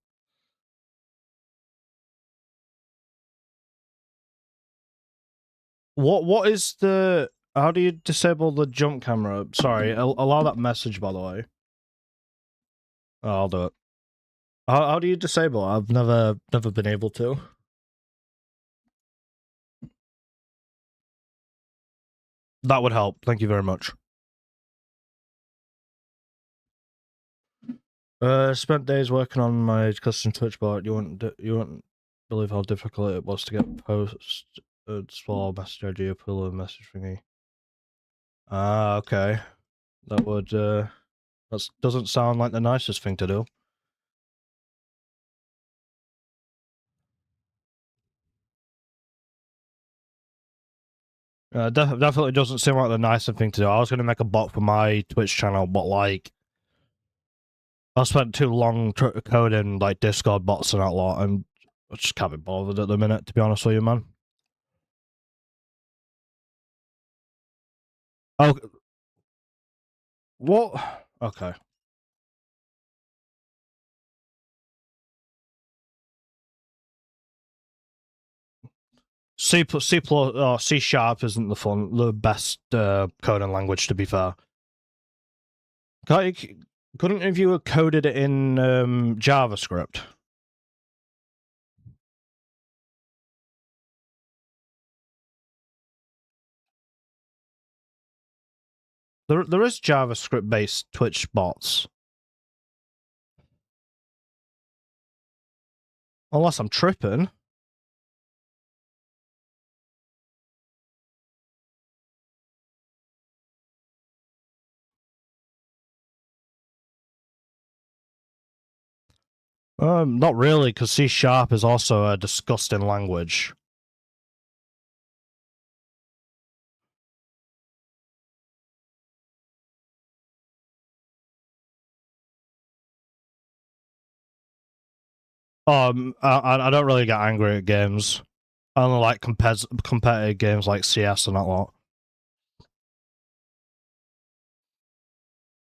What is the... How do you disable the jump camera? Sorry, allow that message, by the way. Oh, I'll do it. How do you disable it? I've never been able to. That would help. Thank you very much. Spent days working on my custom Twitch bot. You wouldn't believe how difficult it was to get posts for message ID approval and message thingy. Ah, okay. That would that doesn't sound like the nicest thing to do. Definitely doesn't seem like the nicest thing to do. I was gonna make a bot for my Twitch channel, but like, I spent too long coding like Discord bots and that lot, and I just can't be bothered at the minute, to be honest with you, man. Oh, what? Okay. C sharp isn't the best coding language, to be fair. Couldn't if you had coded it in JavaScript? There is JavaScript based Twitch bots. Unless I'm tripping. Not really, because C sharp is also a disgusting language. I don't really get angry at games. I only like competitive games like CS and that lot.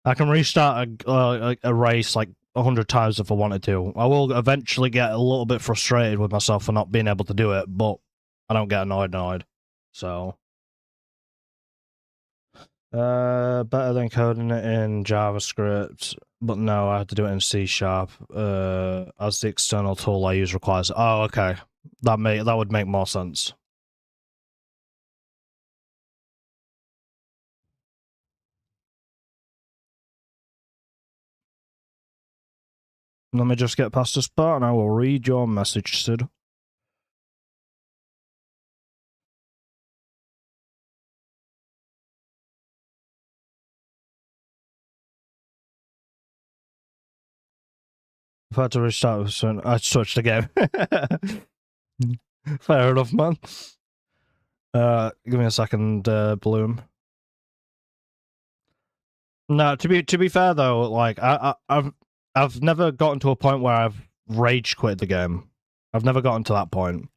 I can restart a race like 100 times if I wanted to. I will eventually get a little bit frustrated with myself for not being able to do it, but I don't get annoyed. So, better than coding it in JavaScript, but no, I had to do it in C sharp. As the external tool I use requires. Oh, okay, that would make more sense. Let me just get past this part, and I will read your message, Sid. I've had to restart soon. I switched the game. Fair enough, man. Give me a second, Bloom. No, to be fair though, like I've never gotten to a point where I've rage quit the game. I've never gotten to that point.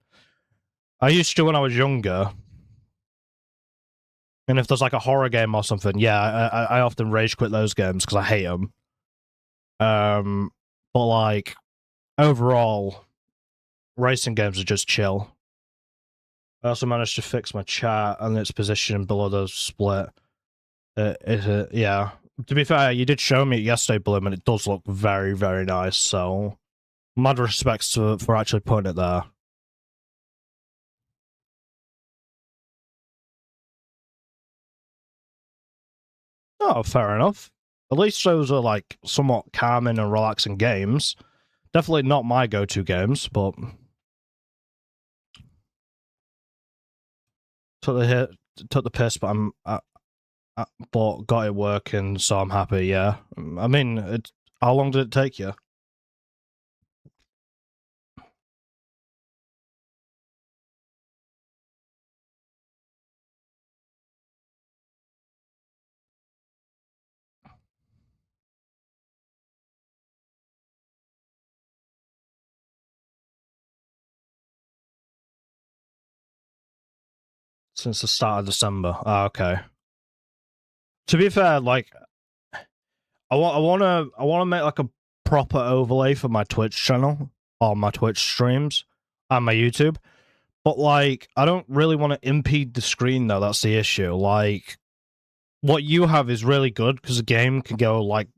I used to when I was younger, and if there's like a horror game or something, yeah, I often rage quit those games because I hate them. But like overall, racing games are just chill. I also managed to fix my chat and its position below the split. Yeah. To be fair, you did show me it yesterday, Bloom, and it does look very, very nice. So, mad respects for actually putting it there. Oh, fair enough. At least those are like somewhat calming and relaxing games. Definitely not my go-to games, but took the hit, took the piss, but but got it working, so I'm happy. Yeah, I mean, how long did it take you? Since the start of December. Ah, okay. To be fair, like I want to make like a proper overlay for my Twitch channel or my Twitch streams and my YouTube. But like I don't really want to impede the screen though, that's the issue. Like what you have is really good because the game can go like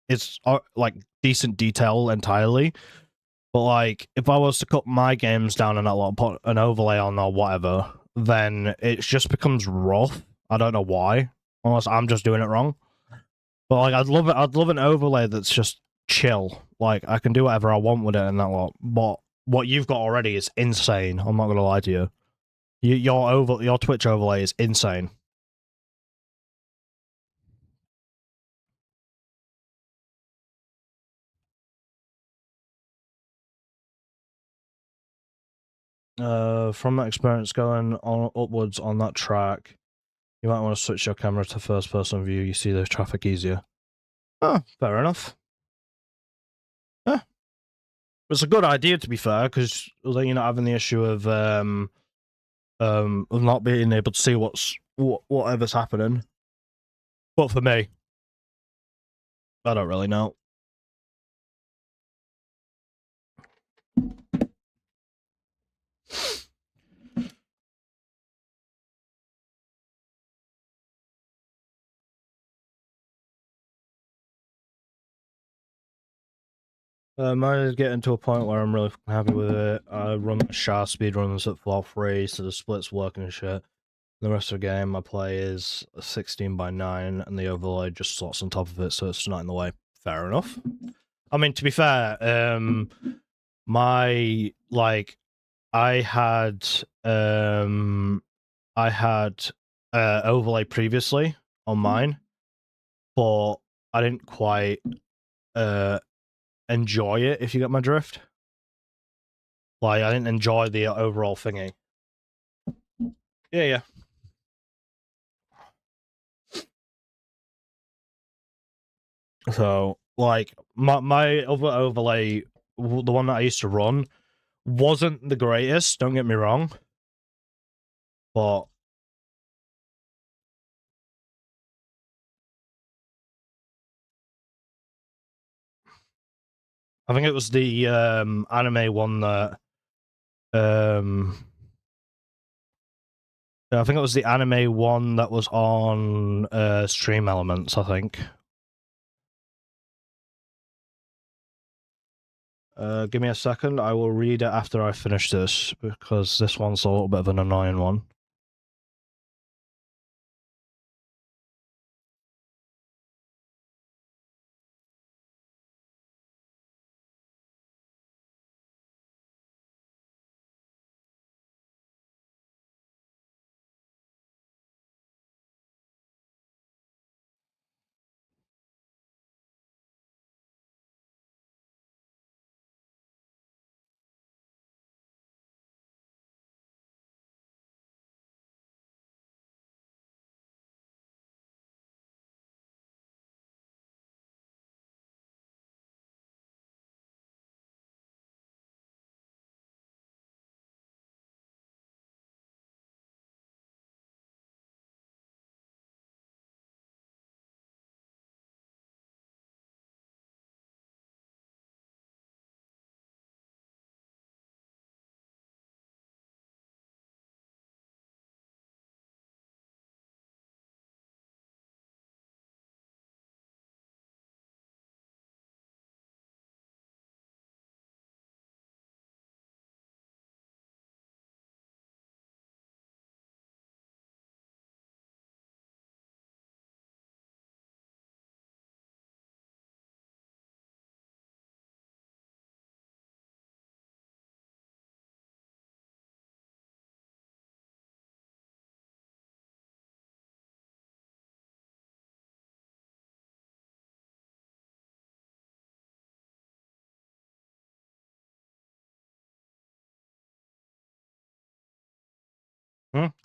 it's like decent detail entirely. But like if I was to cut my games down and not put an overlay on or whatever, then it just becomes rough. I don't know why. Unless I'm just doing it wrong. But like I'd love an overlay that's just chill. Like I can do whatever I want with it and that lot. But what you've got already is insane. I'm not gonna lie to you. Your Twitch overlay is insane. From that experience going on upwards on that track, you might want to switch your camera to first person view. You see the traffic easier. Oh, fair enough. Yeah. It's a good idea to be fair, because then you're not having the issue of not being able to see whatever's happening. But for me, I don't really know. Mine is getting to a point where I'm really happy with it. I run SHA speedruns at floor 3, so the split's working and shit. The rest of the game I play is 16:9, and the overlay just slots on top of it, so it's not in the way. Fair enough. I mean, to be fair, I had overlay previously on mine, but I didn't quite enjoy it, if you get my drift. Like, I didn't enjoy the overall thingy. Yeah. So, like, my other overlay, the one that I used to run, wasn't the greatest, don't get me wrong. But I think it was the anime one that I think it was the anime one that was on Stream Elements, I think. Give me a second, I will read it after I finish this, because this one's a little bit of an annoying one.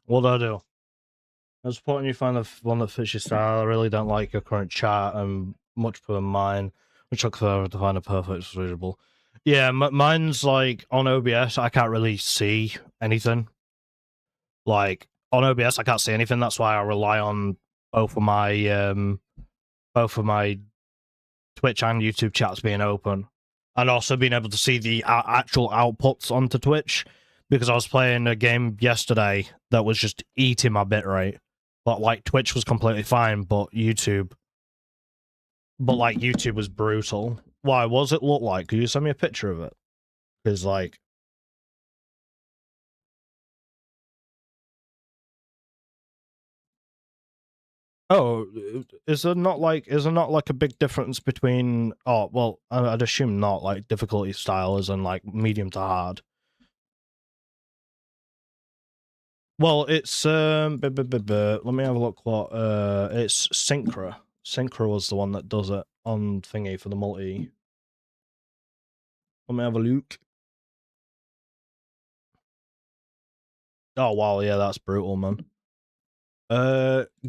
What do I do? I was supporting you find the one that fits your style. I really don't like your current chat and much for mine, which took forever to find a perfect readable. Yeah, mine's like on OBS, I can't really see anything. Like on OBS, I can't see anything. That's why I rely on both of my Twitch and YouTube chats being open, and also being able to see the actual outputs onto Twitch, because I was playing a game yesterday that was just eating my bitrate, but like Twitch was completely fine, but YouTube was brutal. Why? What does it look like? Could you send me a picture of it? Because like, oh, is there not like a big difference between? Oh, well, I'd assume not. Like difficulty style is in like medium to hard. Well, it's let me have a look. What it's Syncra. Syncra was the one that does it on thingy for the multi. Let me have a look. Oh wow, yeah, that's brutal, man.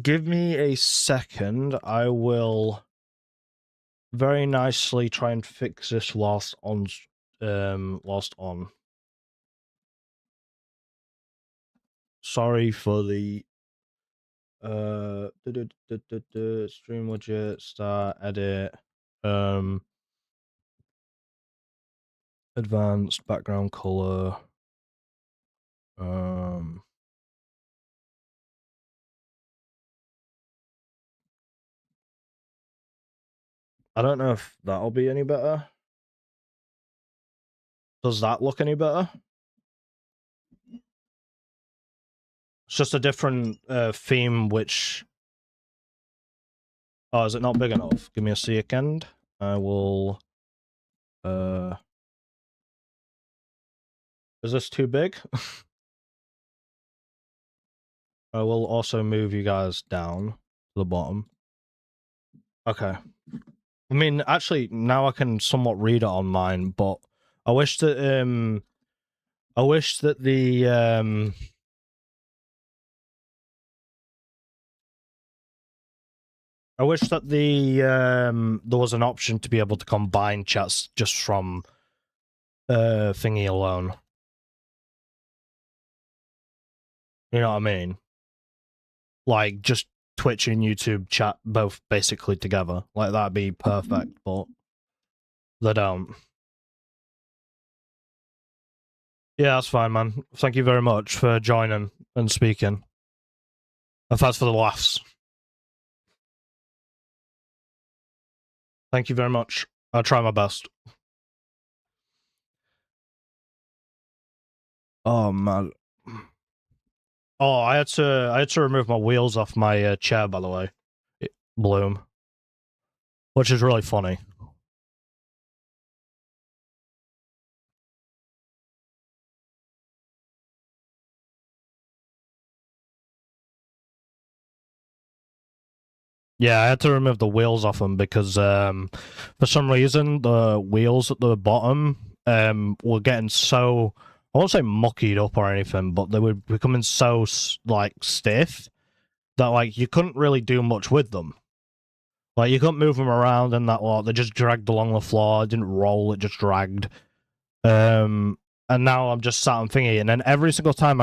Give me a second. I will very nicely try and fix this whilst on. Sorry for the stream widget, start, edit, advanced background color, I don't know if that'll be any better. Does that look any better? It's just a different theme, which... Oh, is it not big enough? Give me a second. I will... Is this too big? I will also move you guys down to the bottom. Okay. I mean, actually, now I can somewhat read it on mine, but I wish that the I wish that there was an option to be able to combine chats just from thingy alone. You know what I mean? Like just Twitch and YouTube chat both basically together. Like that'd be perfect, but they don't. Yeah, that's fine, man. Thank you very much for joining and speaking. And thanks for the laughs. Thank you very much. I'll try my best. Oh man. Oh, I had to remove my wheels off my chair, by the way. Bloom, which is really funny. Yeah, I had to remove the wheels off them because for some reason the wheels at the bottom were getting so, I won't say muckied up or anything, but they were becoming so like stiff that like you couldn't really do much with them. Like you couldn't move them around and that lot. They just dragged along the floor. It didn't roll. It just dragged. And now I'm just sat and thingy, and then every single time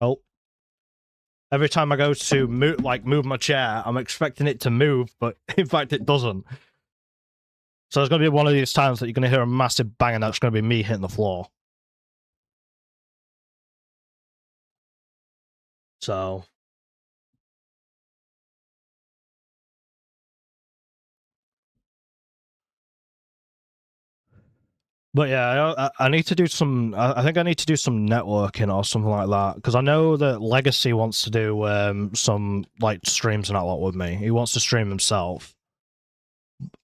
oh, every time I go to move my chair, I'm expecting it to move, but in fact it doesn't. So it's going to be one of these times that you're going to hear a massive bang, and that's going to be me hitting the floor. So, but yeah, I need to do some. I think I need to do some networking or something like that, because I know that Legacy wants to do some like streams and that lot with me. He wants to stream himself.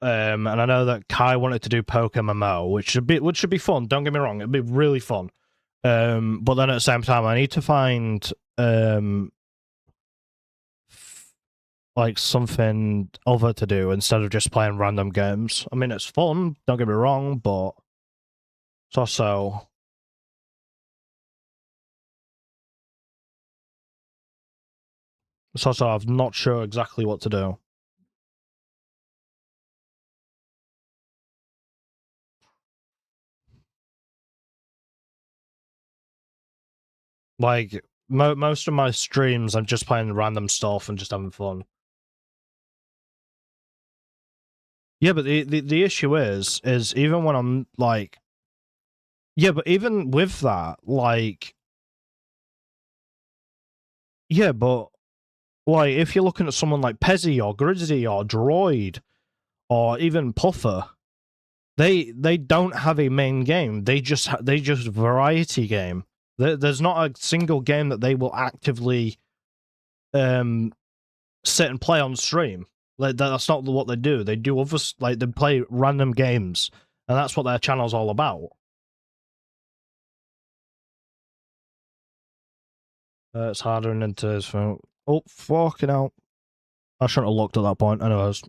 And I know that Kai wanted to do Poke MMO, which should be fun. Don't get me wrong, it'd be really fun. But then at the same time, I need to find like something other to do instead of just playing random games. I mean, it's fun. Don't get me wrong, but it's also I'm not sure exactly what to do. Like most of my streams, I'm just playing random stuff and just having fun. Yeah, but the issue is even when I'm like, yeah, but even with that, like, yeah, but like if you're looking at someone like Pezzy or Grizzly or Droid or even Puffer, they don't have a main game. They just variety game. There's not a single game that they will actively sit and play on stream. Like that's not what they do. They do other like they play random games, and that's what their channel's all about. It's harder and into his phone. Oh fucking hell! I shouldn't have looked at that point. Anyways,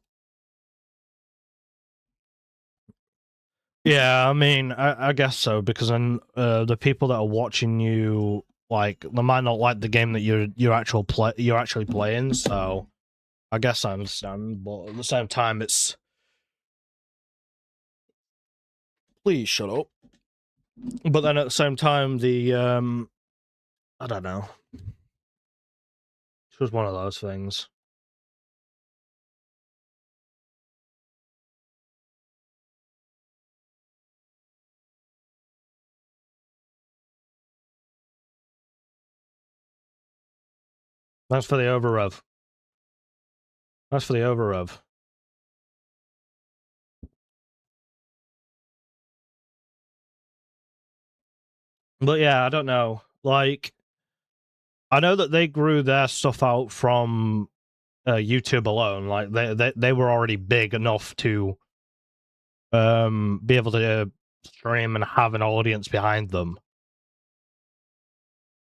yeah, I mean, I guess so because then the people that are watching you like they might not like the game that you're actually playing. So I guess I understand, but at the same time, it's please shut up. But then at the same time, the I don't know. It was one of those things. Thanks for the over rev. Thanks for the over rev. But yeah, I don't know. Like, I know that they grew their stuff out from YouTube alone. Like, they were already big enough to be able to stream and have an audience behind them.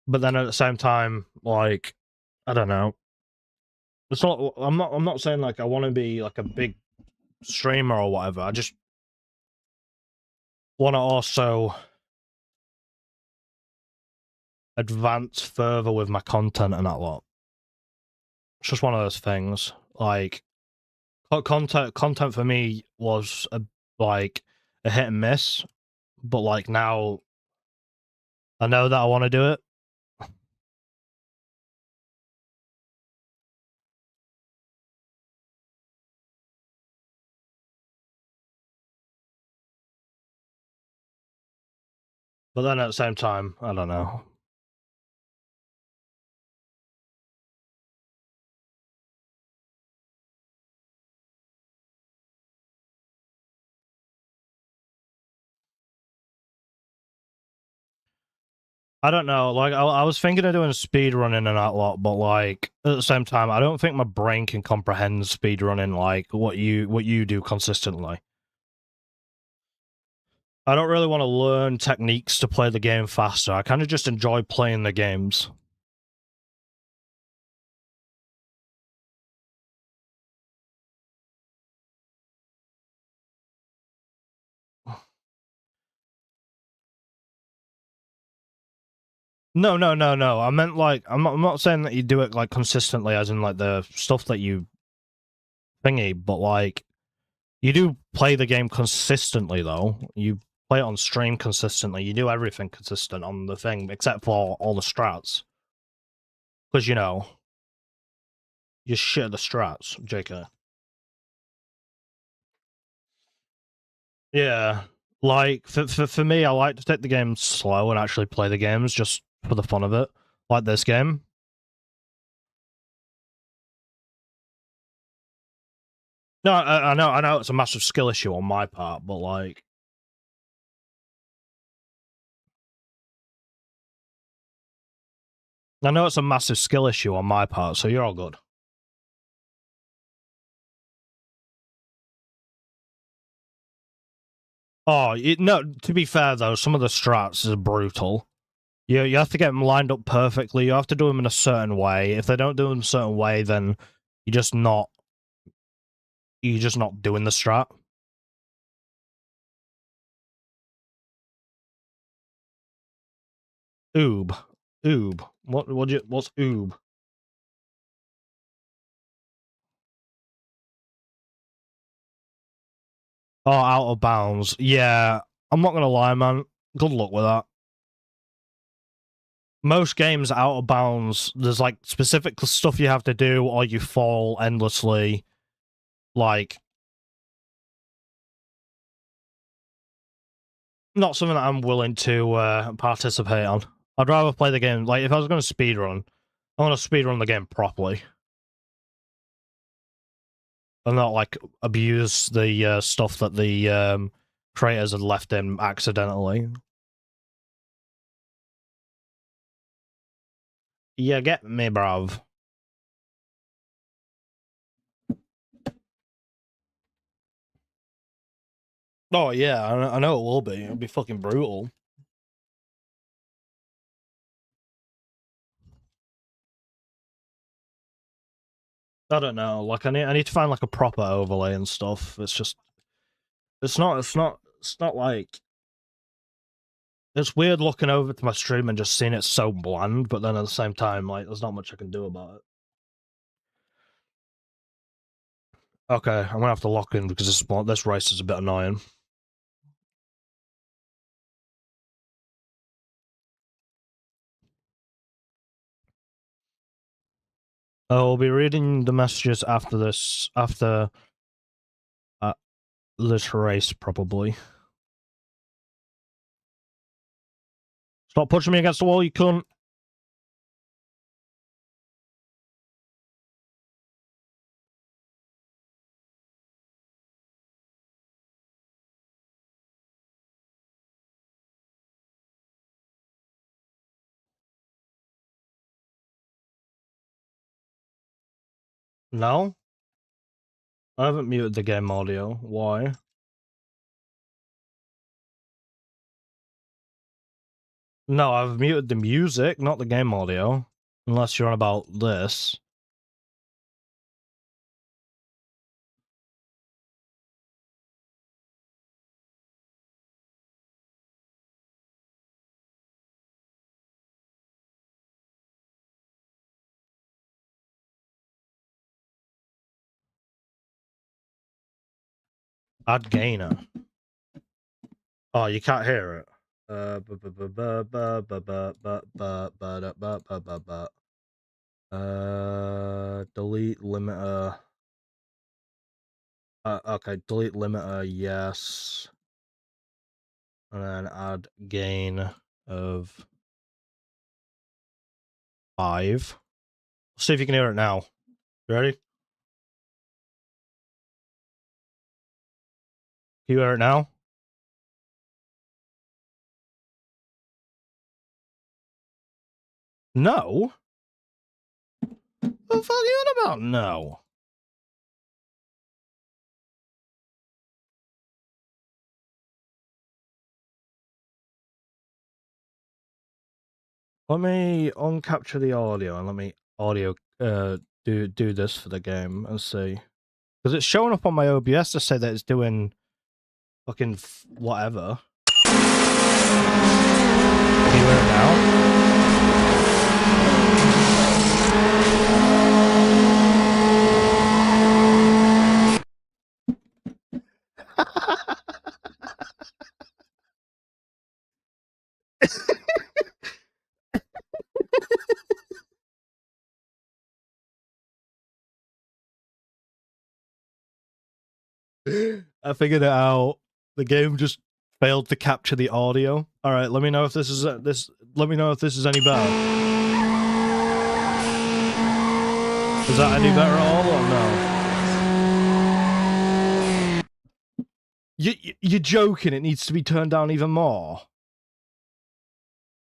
But then at the same time, like, I don't know. It's not. I'm not saying like I want to be like a big streamer or whatever. I just want to also advance further with my content and that lot. It's just one of those things. Like content for me was like a hit and miss, but like now I know that I want to do it. But then at the same time, I don't know. I don't know. Like I was thinking of doing speed running and that lot, but like at the same time, I don't think my brain can comprehend speed running like what you do consistently. I don't really want to learn techniques to play the game faster. I kind of just enjoy playing the games. No, no, no, no. I meant like I'm not saying that you do it like consistently, as in like the stuff that you thingy, but like you do play the game consistently though. You play it on stream consistently. You do everything consistent on the thing except for all the strats, because you know you shit at the strats, JK. Yeah, like for me, I like to take the game slow and actually play the games just for the fun of it, like this game. No, I know it's a massive skill issue on my part, but like, I know it's a massive skill issue on my part, so you're all good. Oh, no, to be fair though, some of the strats are brutal. You have to get them lined up perfectly. You have to do them in a certain way. If they don't do them a certain way, then you're just not doing the strat. Oob. What's oob? Oh, out of bounds. Yeah, I'm not gonna lie, man. Good luck with that. most games out of bounds, there's like specific stuff you have to do, or you fall endlessly. Like, not something that I'm willing to participate on. I'd rather play the game, like, if I was going to speedrun, I want to speedrun the game properly. And not, like, abuse the stuff that the creators had left in accidentally. Yeah, get me, bruv. Oh, yeah, I know it will be. It'll be fucking brutal. I don't know. Like, I need to find like a proper overlay and stuff. It's just, it's not like, it's weird looking over to my stream and just seeing it so bland. But then at the same time, like, there's not much I can do about it. Okay, I'm gonna have to lock in because this race is a bit annoying. I'll be reading the messages after this, after this race, probably. Stop pushing me against the wall, you cunt. No? I haven't muted the game audio. Why? No, I've muted the music, not the game audio. Unless you're on about this. Add gainer. Oh, you can't hear it. Delete limiter. Okay, delete limiter, yes. And then add gain of 5. Let's see if you can hear it now. You ready? Can you hear it now? No? What the fuck are you on about? No. Let me uncapture the audio and let me audio do this for the game and see. Because it's showing up on my OBS to say that it's doing fucking whatever. Can you hear it now? I figured it out. The game just failed to capture the audio. All right, let me know if this is Let me know if this is any better. Is that any better at all or no? You're joking. It needs to be turned down even more.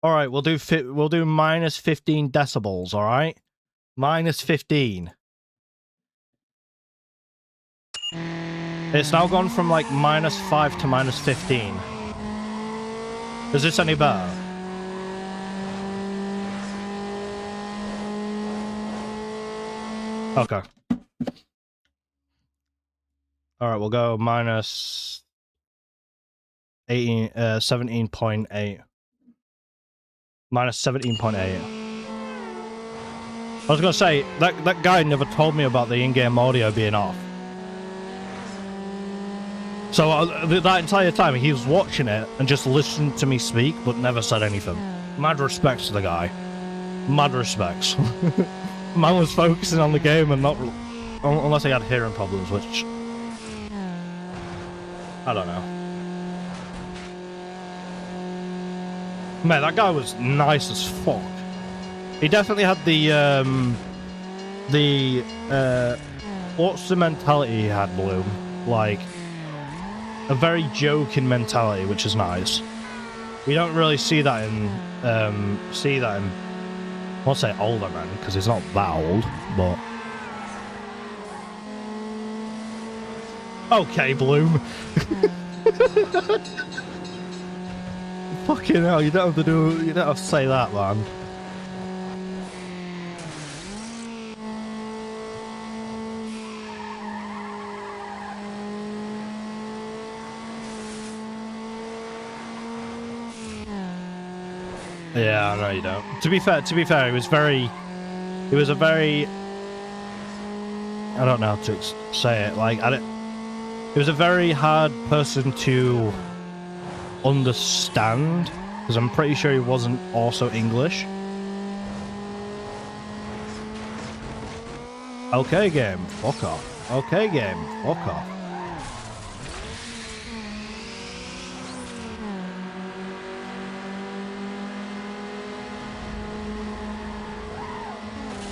All right, we'll do minus 15 decibels. All right, minus 15. It's now gone from like minus 5 to minus 15. Is this any better? Okay. All right, we'll go minus 17.8. Minus 17.8. I was gonna say that guy never told me about the in-game audio being off. So that entire time he was watching it and just listened to me speak, but never said anything. Mad respects to the guy. Mad respects. Man was focusing on the game and not... Unless he had hearing problems, which... I don't know. Man, that guy was nice as fuck. He definitely had what's the mentality he had, Bloom? Like, a very joking mentality, which is nice. We don't really see that in, I won't say older men, because he's not that old, but... Okay, Bloom. Fucking hell, you don't have to say that, man. Yeah, I know you don't. To be fair, it was a very, I don't know how to say it, like, it was a very hard person to understand, because I'm pretty sure he wasn't also English. Okay, game, fuck off. Okay, game, fuck off.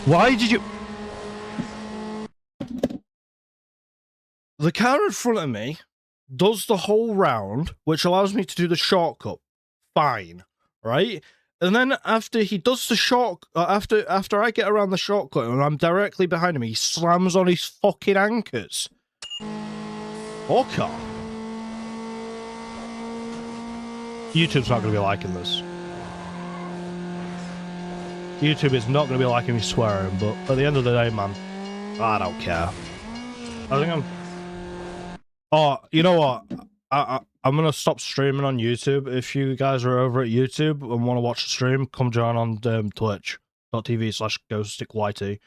Why did you... The car in front of me does the whole round, which allows me to do the shortcut. Fine, right? And then after he does the after I get around the shortcut and I'm directly behind him, he slams on his fucking anchors. Fuck off. YouTube's not going to be liking this. YouTube is not going to be liking me swearing, but at the end of the day, man, I don't care. I think I'm... Oh, you know what? I'm going to stop streaming on YouTube. If you guys are over at YouTube and want to watch the stream, come join on twitch.tv/GhostStickYT.